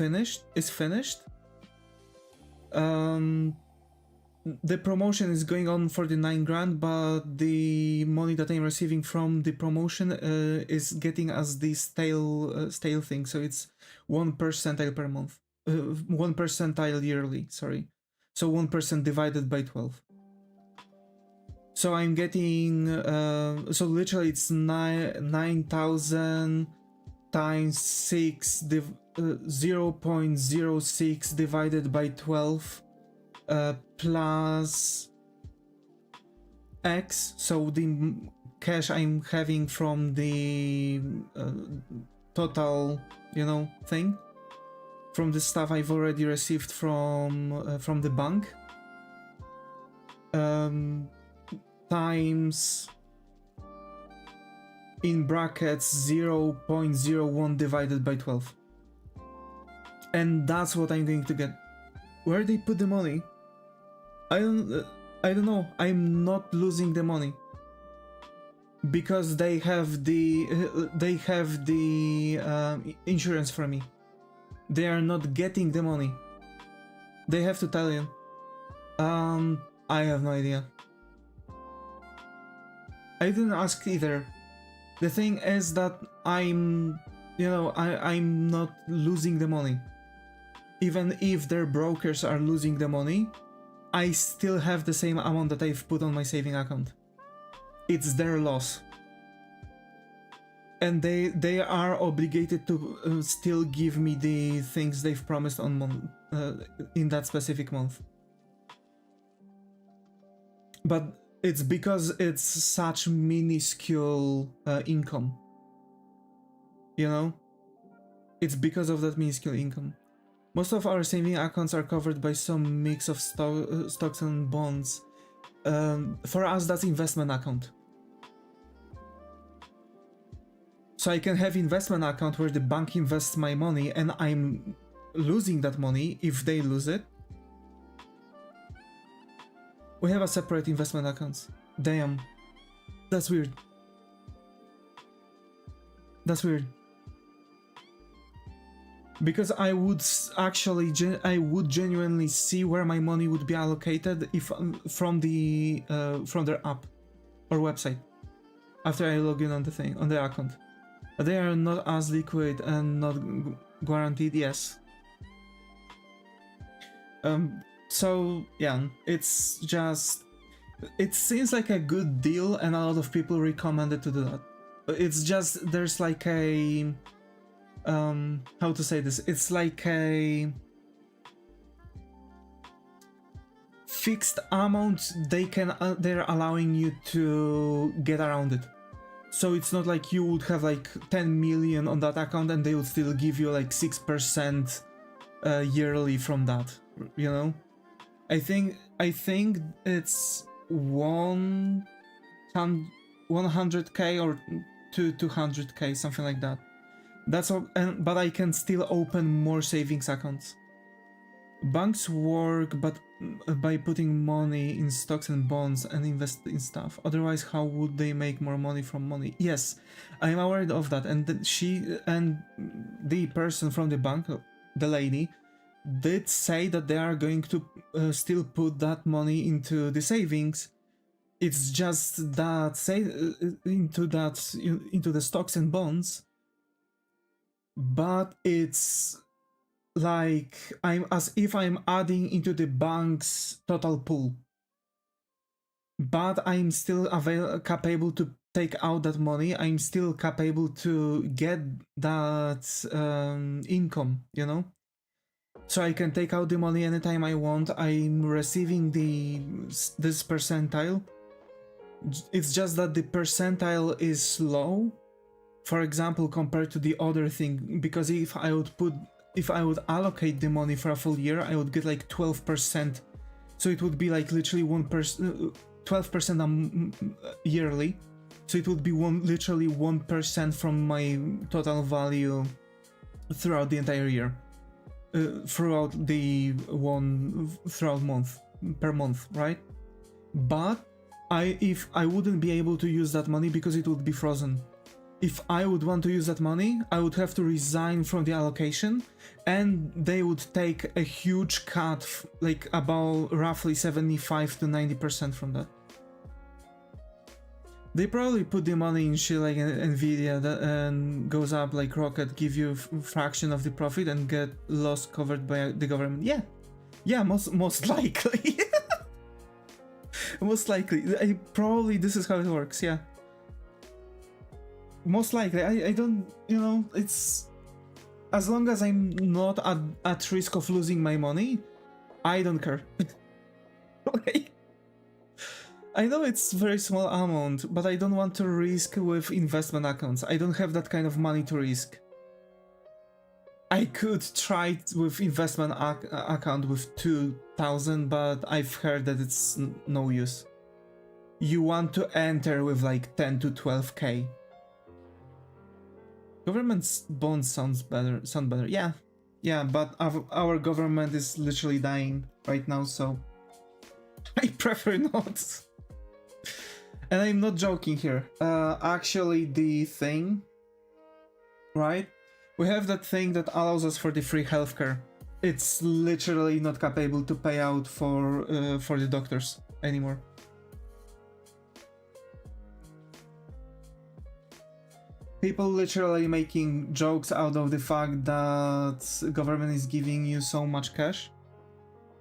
is finished, the promotion is going on for the 9 grand, but the money that I'm receiving from the promotion is getting as the stale thing. So it's 1 percentile per month, 1 percentile yearly. Sorry, so 1% divided by 12. So I'm getting so literally it's 9,000 times 6 0.06 divided by 12 plus X, so the cash I'm having from the total, thing, from the stuff I've already received from the bank, times in brackets 0.01 divided by 12. And that's what I'm going to get. Where they put the money? I don't know. I'm not losing the money because they have the insurance for me. They are not getting the money. They have to tell you. I have no idea. I didn't ask either. The thing is that I'm not losing the money. Even if their brokers are losing the money, I still have the same amount that I've put on my saving account. It's their loss. And they are obligated to still give me the things they've promised on in that specific month. But it's because it's such minuscule income. It's because of that minuscule income. Most of our saving accounts are covered by some mix of stocks and bonds. For us, that's investment account. So I can have investment account where the bank invests my money and I'm losing that money if they lose it. We have a separate investment accounts. Damn. That's weird. That's weird. Because I would actually, I would genuinely see where my money would be allocated if from their app or website after I log in on the thing, on the account. They are not as liquid and not guaranteed, yes. So yeah, it's just, it seems like a good deal and a lot of people recommended to do that. It's just, there's like a, how to say this? It's like a fixed amount they're allowing you to get around it. So it's not like you would have like 10 million on that account and they would still give you like 6% yearly from that, you know? I think it's 100k or 200k, something like that. That's all, but I can still open more savings accounts. Banks work but by putting money in stocks and bonds and invest in stuff. Otherwise, how would they make more money from money? Yes, I'm aware of that. And she and the person from the bank, the lady, did say that they are going to still put that money into the savings. It's just that into the stocks and bonds, but it's like I'm as if I'm adding into the bank's total pool, but I'm still capable to take out that money. I'm still capable to get that income, you know. So I can take out the money anytime I want. I'm receiving this percentile. It's just that the percentile is low, for example, compared to the other thing, because if I would allocate the money for a full year, I would get like 12%. So it would be like literally 12% yearly. So it would be literally 1% from my total value throughout the entire year. Throughout month per month, right? But if I wouldn't be able to use that money because it would be frozen. If I would want to use that money, I would have to resign from the allocation and they would take a huge cut, like about roughly 75 to 90% from that. They probably put the money in shit like Nvidia and goes up like rocket, give you a fraction of the profit and get loss covered by the government. Yeah, most likely. Most likely. Probably this is how it works, yeah. Most likely. I don't, you know, it's, as long as I'm not at risk of losing my money, I don't care. Okay. I know it's very small amount, but I don't want to risk with investment accounts. I don't have that kind of money to risk. I could try with investment account with 2,000, but I've heard that it's no use. You want to enter with like 10 to 12k. Government's bonds sound better. Yeah, but our government is literally dying right now, so I prefer not. And I'm not joking here. Actually, the thing, right? We have that thing that allows us for the free healthcare. It's literally not capable to pay out for the doctors anymore. People literally making jokes out of the fact that government is giving you so much cash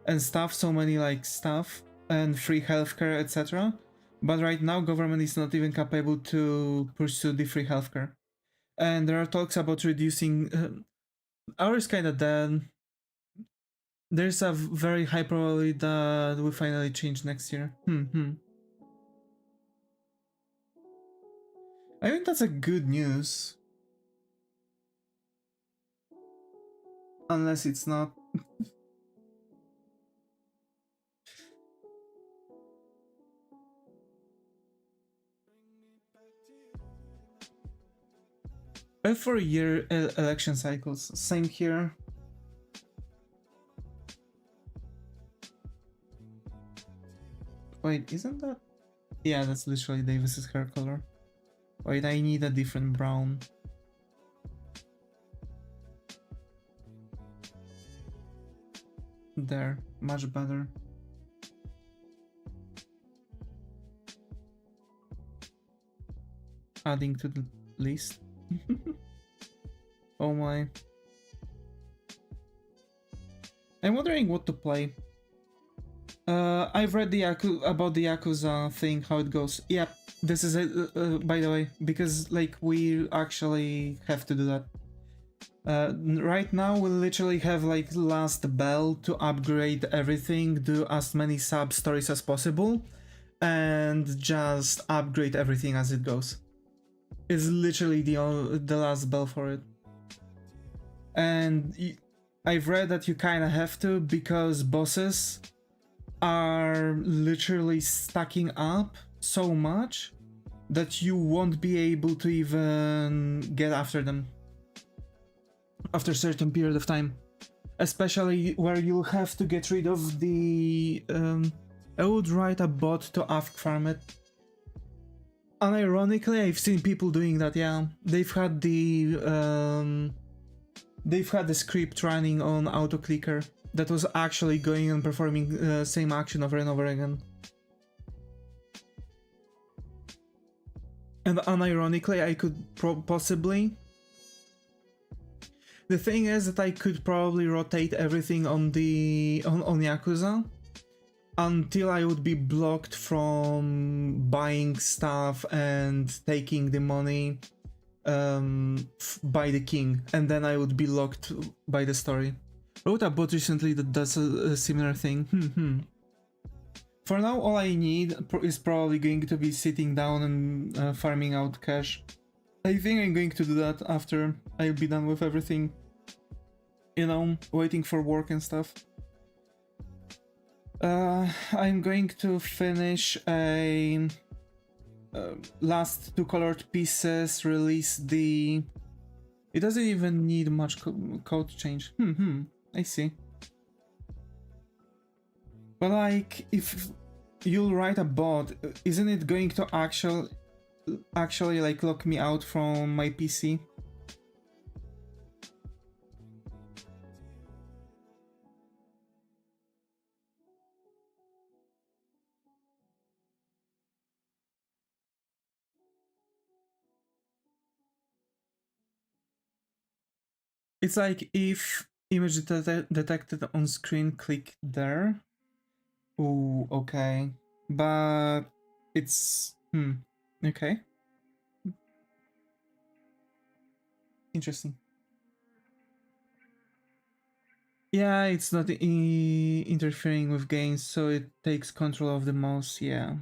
and stuff, so many like stuff and free healthcare, etc. But right now government is not even capable to pursue the free healthcare. And there are talks about reducing ours kinda dead. There's a very high probability that we finally change next year. I think that's a good news. Unless it's not. For year election cycles, same here. Wait, isn't that? Yeah, that's literally Davis's hair color. Wait, I need a different brown. There, much better. Adding to the list. Oh my. I'm wondering what to play. I've read about the Yakuza thing, how it goes. Yeah, this is it, by the way, because like we actually have to do that. Right now we literally have like last bell to upgrade everything, do as many sub stories as possible, and just upgrade everything as it goes. It's literally the last bell for it. And I've read that you kind of have to, because bosses are literally stacking up so much that you won't be able to even get after them after a certain period of time, especially where you'll have to get rid of the I would write a bot to AFK farm it. Unironically, I've seen people doing that. Yeah, they've had the script running on autoclicker that was actually going and performing same action over and over again. And unironically, I could possibly... The thing is that I could probably rotate everything on the on Yakuza until I would be blocked from buying stuff and taking the money by the king, and then I would be locked by the story. Wrote a bot recently that does a similar thing. For now, all I need is probably going to be sitting down and farming out cash. I think I'm going to do that after I'll be done with everything. You know, waiting for work and stuff. I'm going to finish a last 2 colored pieces, release the... It doesn't even need much code change. I see. But like, if you'll write a bot, isn't it going to actually like lock me out from my PC? It's like if image detected on screen, click there. Ooh, okay. But it's... okay. Interesting. Yeah, it's not interfering with games, so it takes control of the mouse, yeah.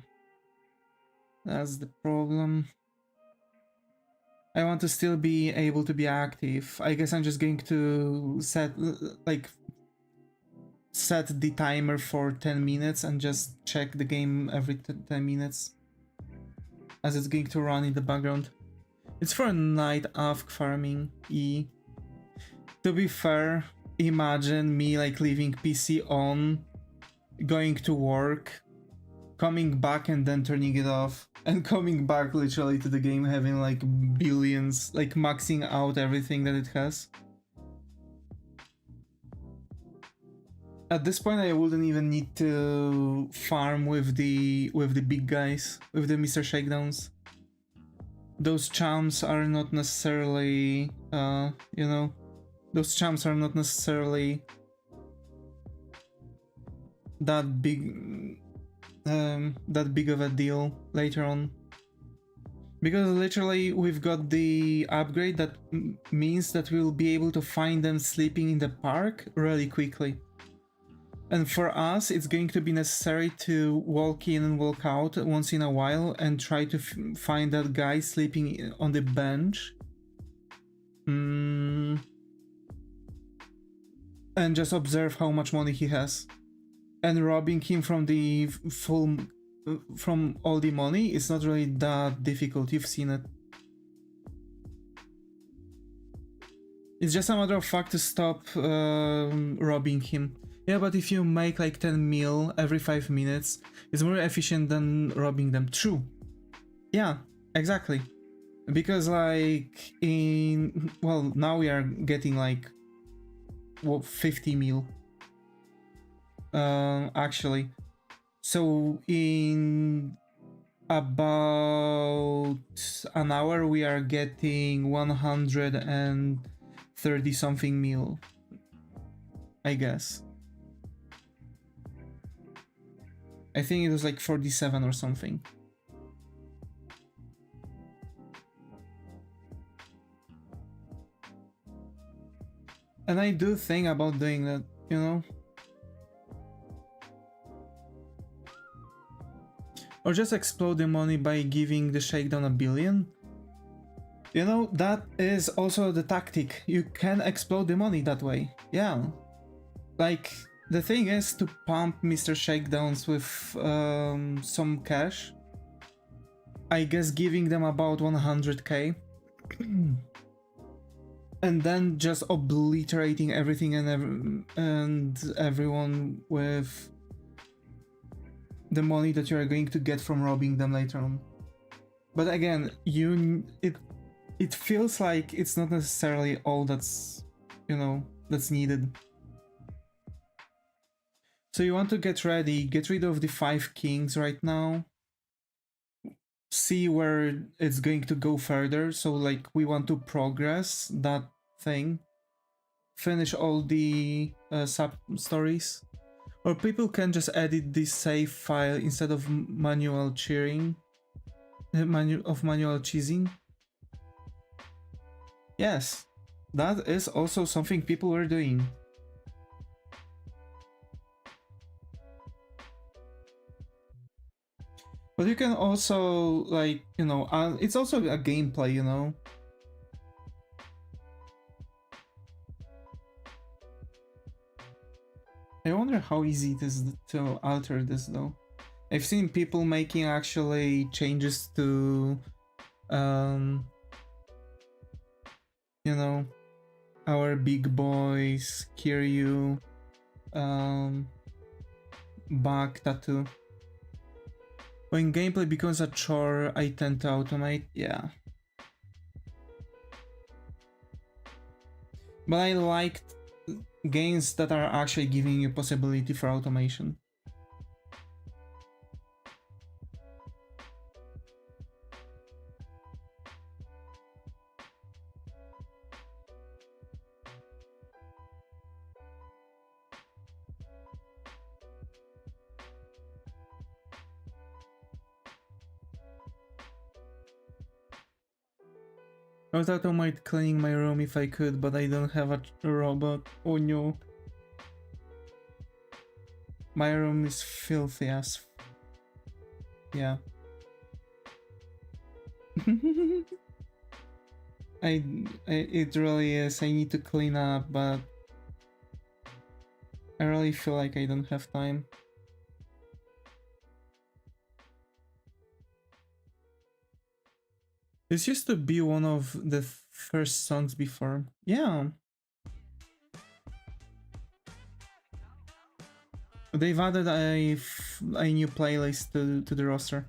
That's the problem. I want to still be able to be active. I guess I'm just going to set the timer for 10 minutes and just check the game every 10 minutes as it's going to run in the background. It's for night AFK farming. To be fair, imagine me like leaving PC on, going to work, coming back and then turning it off, and coming back literally to the game having like billions, like maxing out everything that it has. At this point I wouldn't even need to farm with the big guys, with the Mr. Shakedowns. Those champs are not necessarily, you know, those champs are not necessarily that big of a deal later on. Because literally we've got the upgrade that means that we'll be able to find them sleeping in the park really quickly. And for us, it's going to be necessary to walk in and walk out once in a while and try to find that guy sleeping on the bench. And and just observe how much money he has. And robbing him from the from all the money is not really that difficult. You've seen it. It's just a matter of fact to stop robbing him. Yeah, but if you make like 10 mil every 5 minutes, it's more efficient than robbing them. True. Yeah, exactly. Because like well, now we are getting like 50 mil. Actually. So in about an hour we are getting 130 something mil, I guess. I think it was like 47 or something. And I do think about doing that, you know? Or just explode the money by giving the shakedown a billion. You know, that is also the tactic. You can explode the money that way. Yeah. Like, the thing is to pump Mr. Shakedowns with some cash. I guess giving them about 100k. And then just obliterating everything and everyone with the money that you are going to get from robbing them later on. But again, it feels like it's not necessarily all that's, you know, that's needed. So you want to get ready, get rid of the 5 kings right now. See where it's going to go further. So like we want to progress that thing. Finish all the sub stories. Or people can just edit this save file instead of manual cheering. Manual cheesing. Yes, that is also something people were doing. But you can also, like, you know, it's also a gameplay, you know? I wonder how easy it is to alter this, though. I've seen people making actually changes to, you know, our big boys, Kiryu, back tattoo. When gameplay becomes a chore, I tend to automate, yeah. But I like games that are actually giving you possibility for automation. I would automate cleaning my room if I could, but I don't have a robot. Oh no. My room is filthy as... Yeah. It really is. I need to clean up, but I really feel like I don't have time. This used to be one of the first songs before. Yeah. They've added a new playlist to the roster.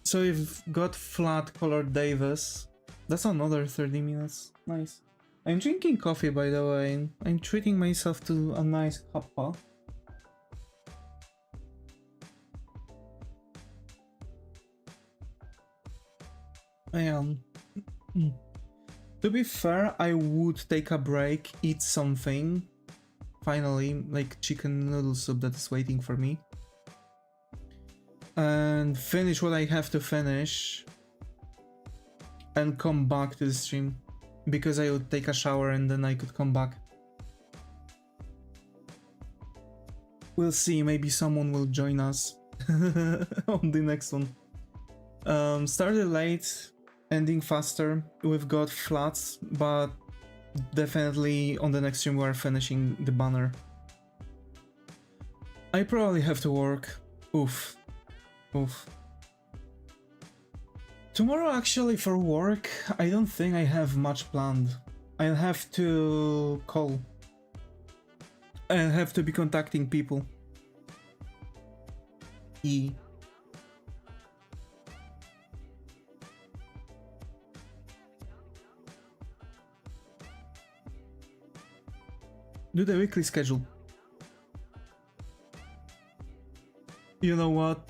So you've got flat colored Davis. That's another 30 minutes. Nice. I'm drinking coffee, by the way. I'm treating myself to a nice cuppa. I am. To be fair, I would take a break, eat something. Finally, like chicken noodle soup that is waiting for me. And finish what I have to finish. And come back to the stream. Because I would take a shower and then I could come back. We'll see, maybe someone will join us on the next one. Started late, ending faster. We've got flats, but definitely on the next stream we are finishing the banner. I probably have to work. Oof. Oof. Tomorrow actually for work, I don't think I have much planned. I'll have to call. I'll have to be contacting people. E. Do the weekly schedule. You know what?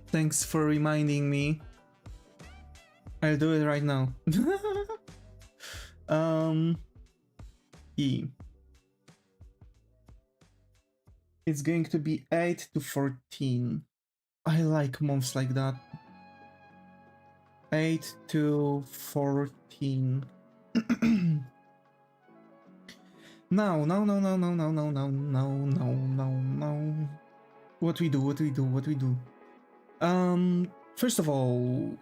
Thanks for reminding me. I'll do it right now. E. It's going to be 8 to 14. I like months like that. 8 to 14. No. What we do? First of all,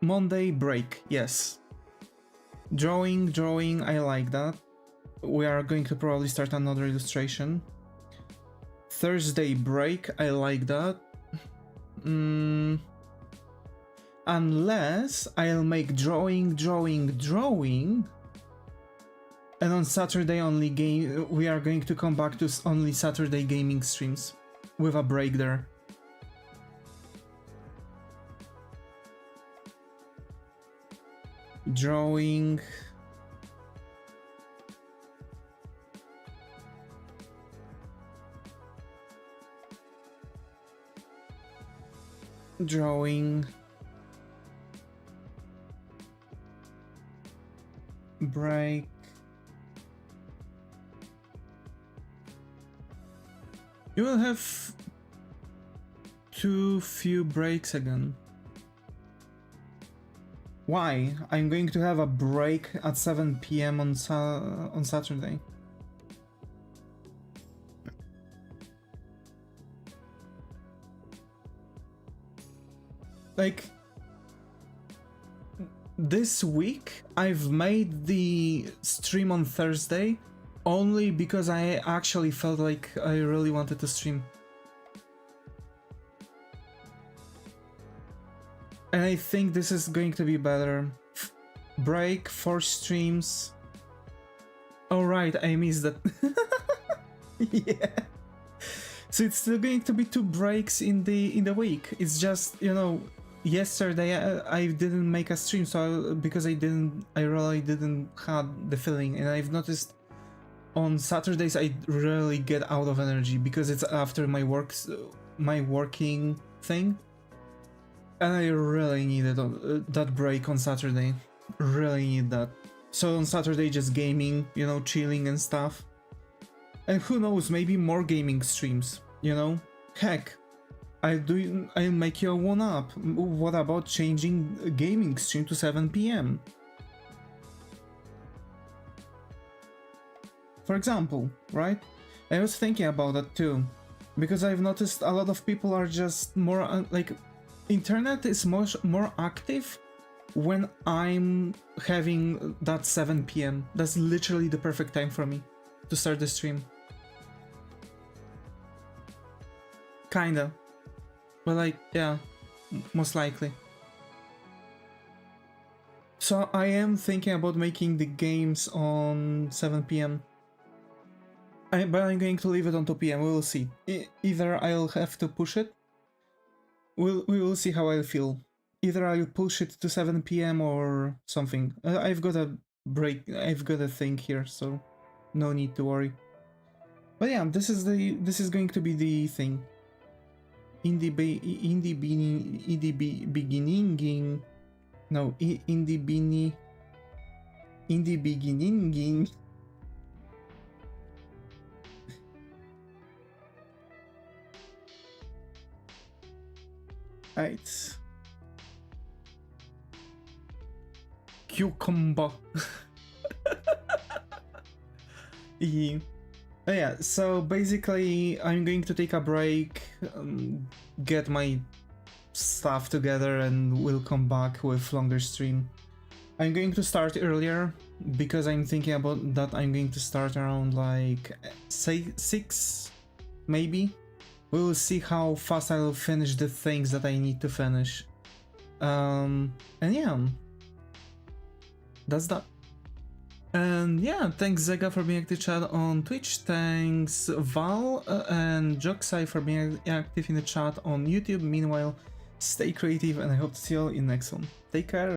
Monday break, yes. Drawing, I like that. We are going to probably start another illustration. Thursday break, I like that. Unless I'll make drawing, and on Saturday only we are going to come back to only Saturday gaming streams with a break there. Drawing. Break. You will have too few breaks again. Why? I'm going to have a break at 7 PM on Saturday. Like, this week I've made the stream on Thursday only because I actually felt like I really wanted to stream. And I think this is going to be better. Break, 4 streams. Oh right, I missed that. Yeah. So it's still going to be 2 breaks in the week. It's just, you know, yesterday I didn't make a stream, so because I really didn't have the feeling, and I've noticed on Saturdays I really get out of energy because it's after my working thing. And I really needed that break on Saturday. Really need that. So on Saturday just gaming, you know, chilling and stuff. And who knows, maybe more gaming streams, you know? Heck, I'll make you a one-up. What about changing a gaming stream to 7 PM? For example, right? I was thinking about that too. Because I've noticed a lot of people are just more like... Internet is more active when I'm having that 7 PM. That's literally the perfect time for me to start the stream. Kinda. But like, yeah, most likely. So I am thinking about making the games on 7 PM. But I'm going to leave it on 2 PM, we will see. Either I'll have to push it. We will see how I feel. Either I'll push it to 7 PM or something. I've got a break. I've got a thing here, so no need to worry. But yeah, this is going to be the thing. In the beginning. Right. Cucumber. Yeah, so basically I'm going to take a break, get my stuff together and we'll come back with longer stream. I'm going to start earlier because I'm thinking about that. I'm going to start around like say 6 maybe. We will see how fast I'll finish the things that I need to finish. And yeah, that's that. And yeah, thanks Zega for being active chat on Twitch, thanks Val and Joxai for being active in the chat on YouTube. Meanwhile, stay creative and I hope to see you all in the next one. Take care.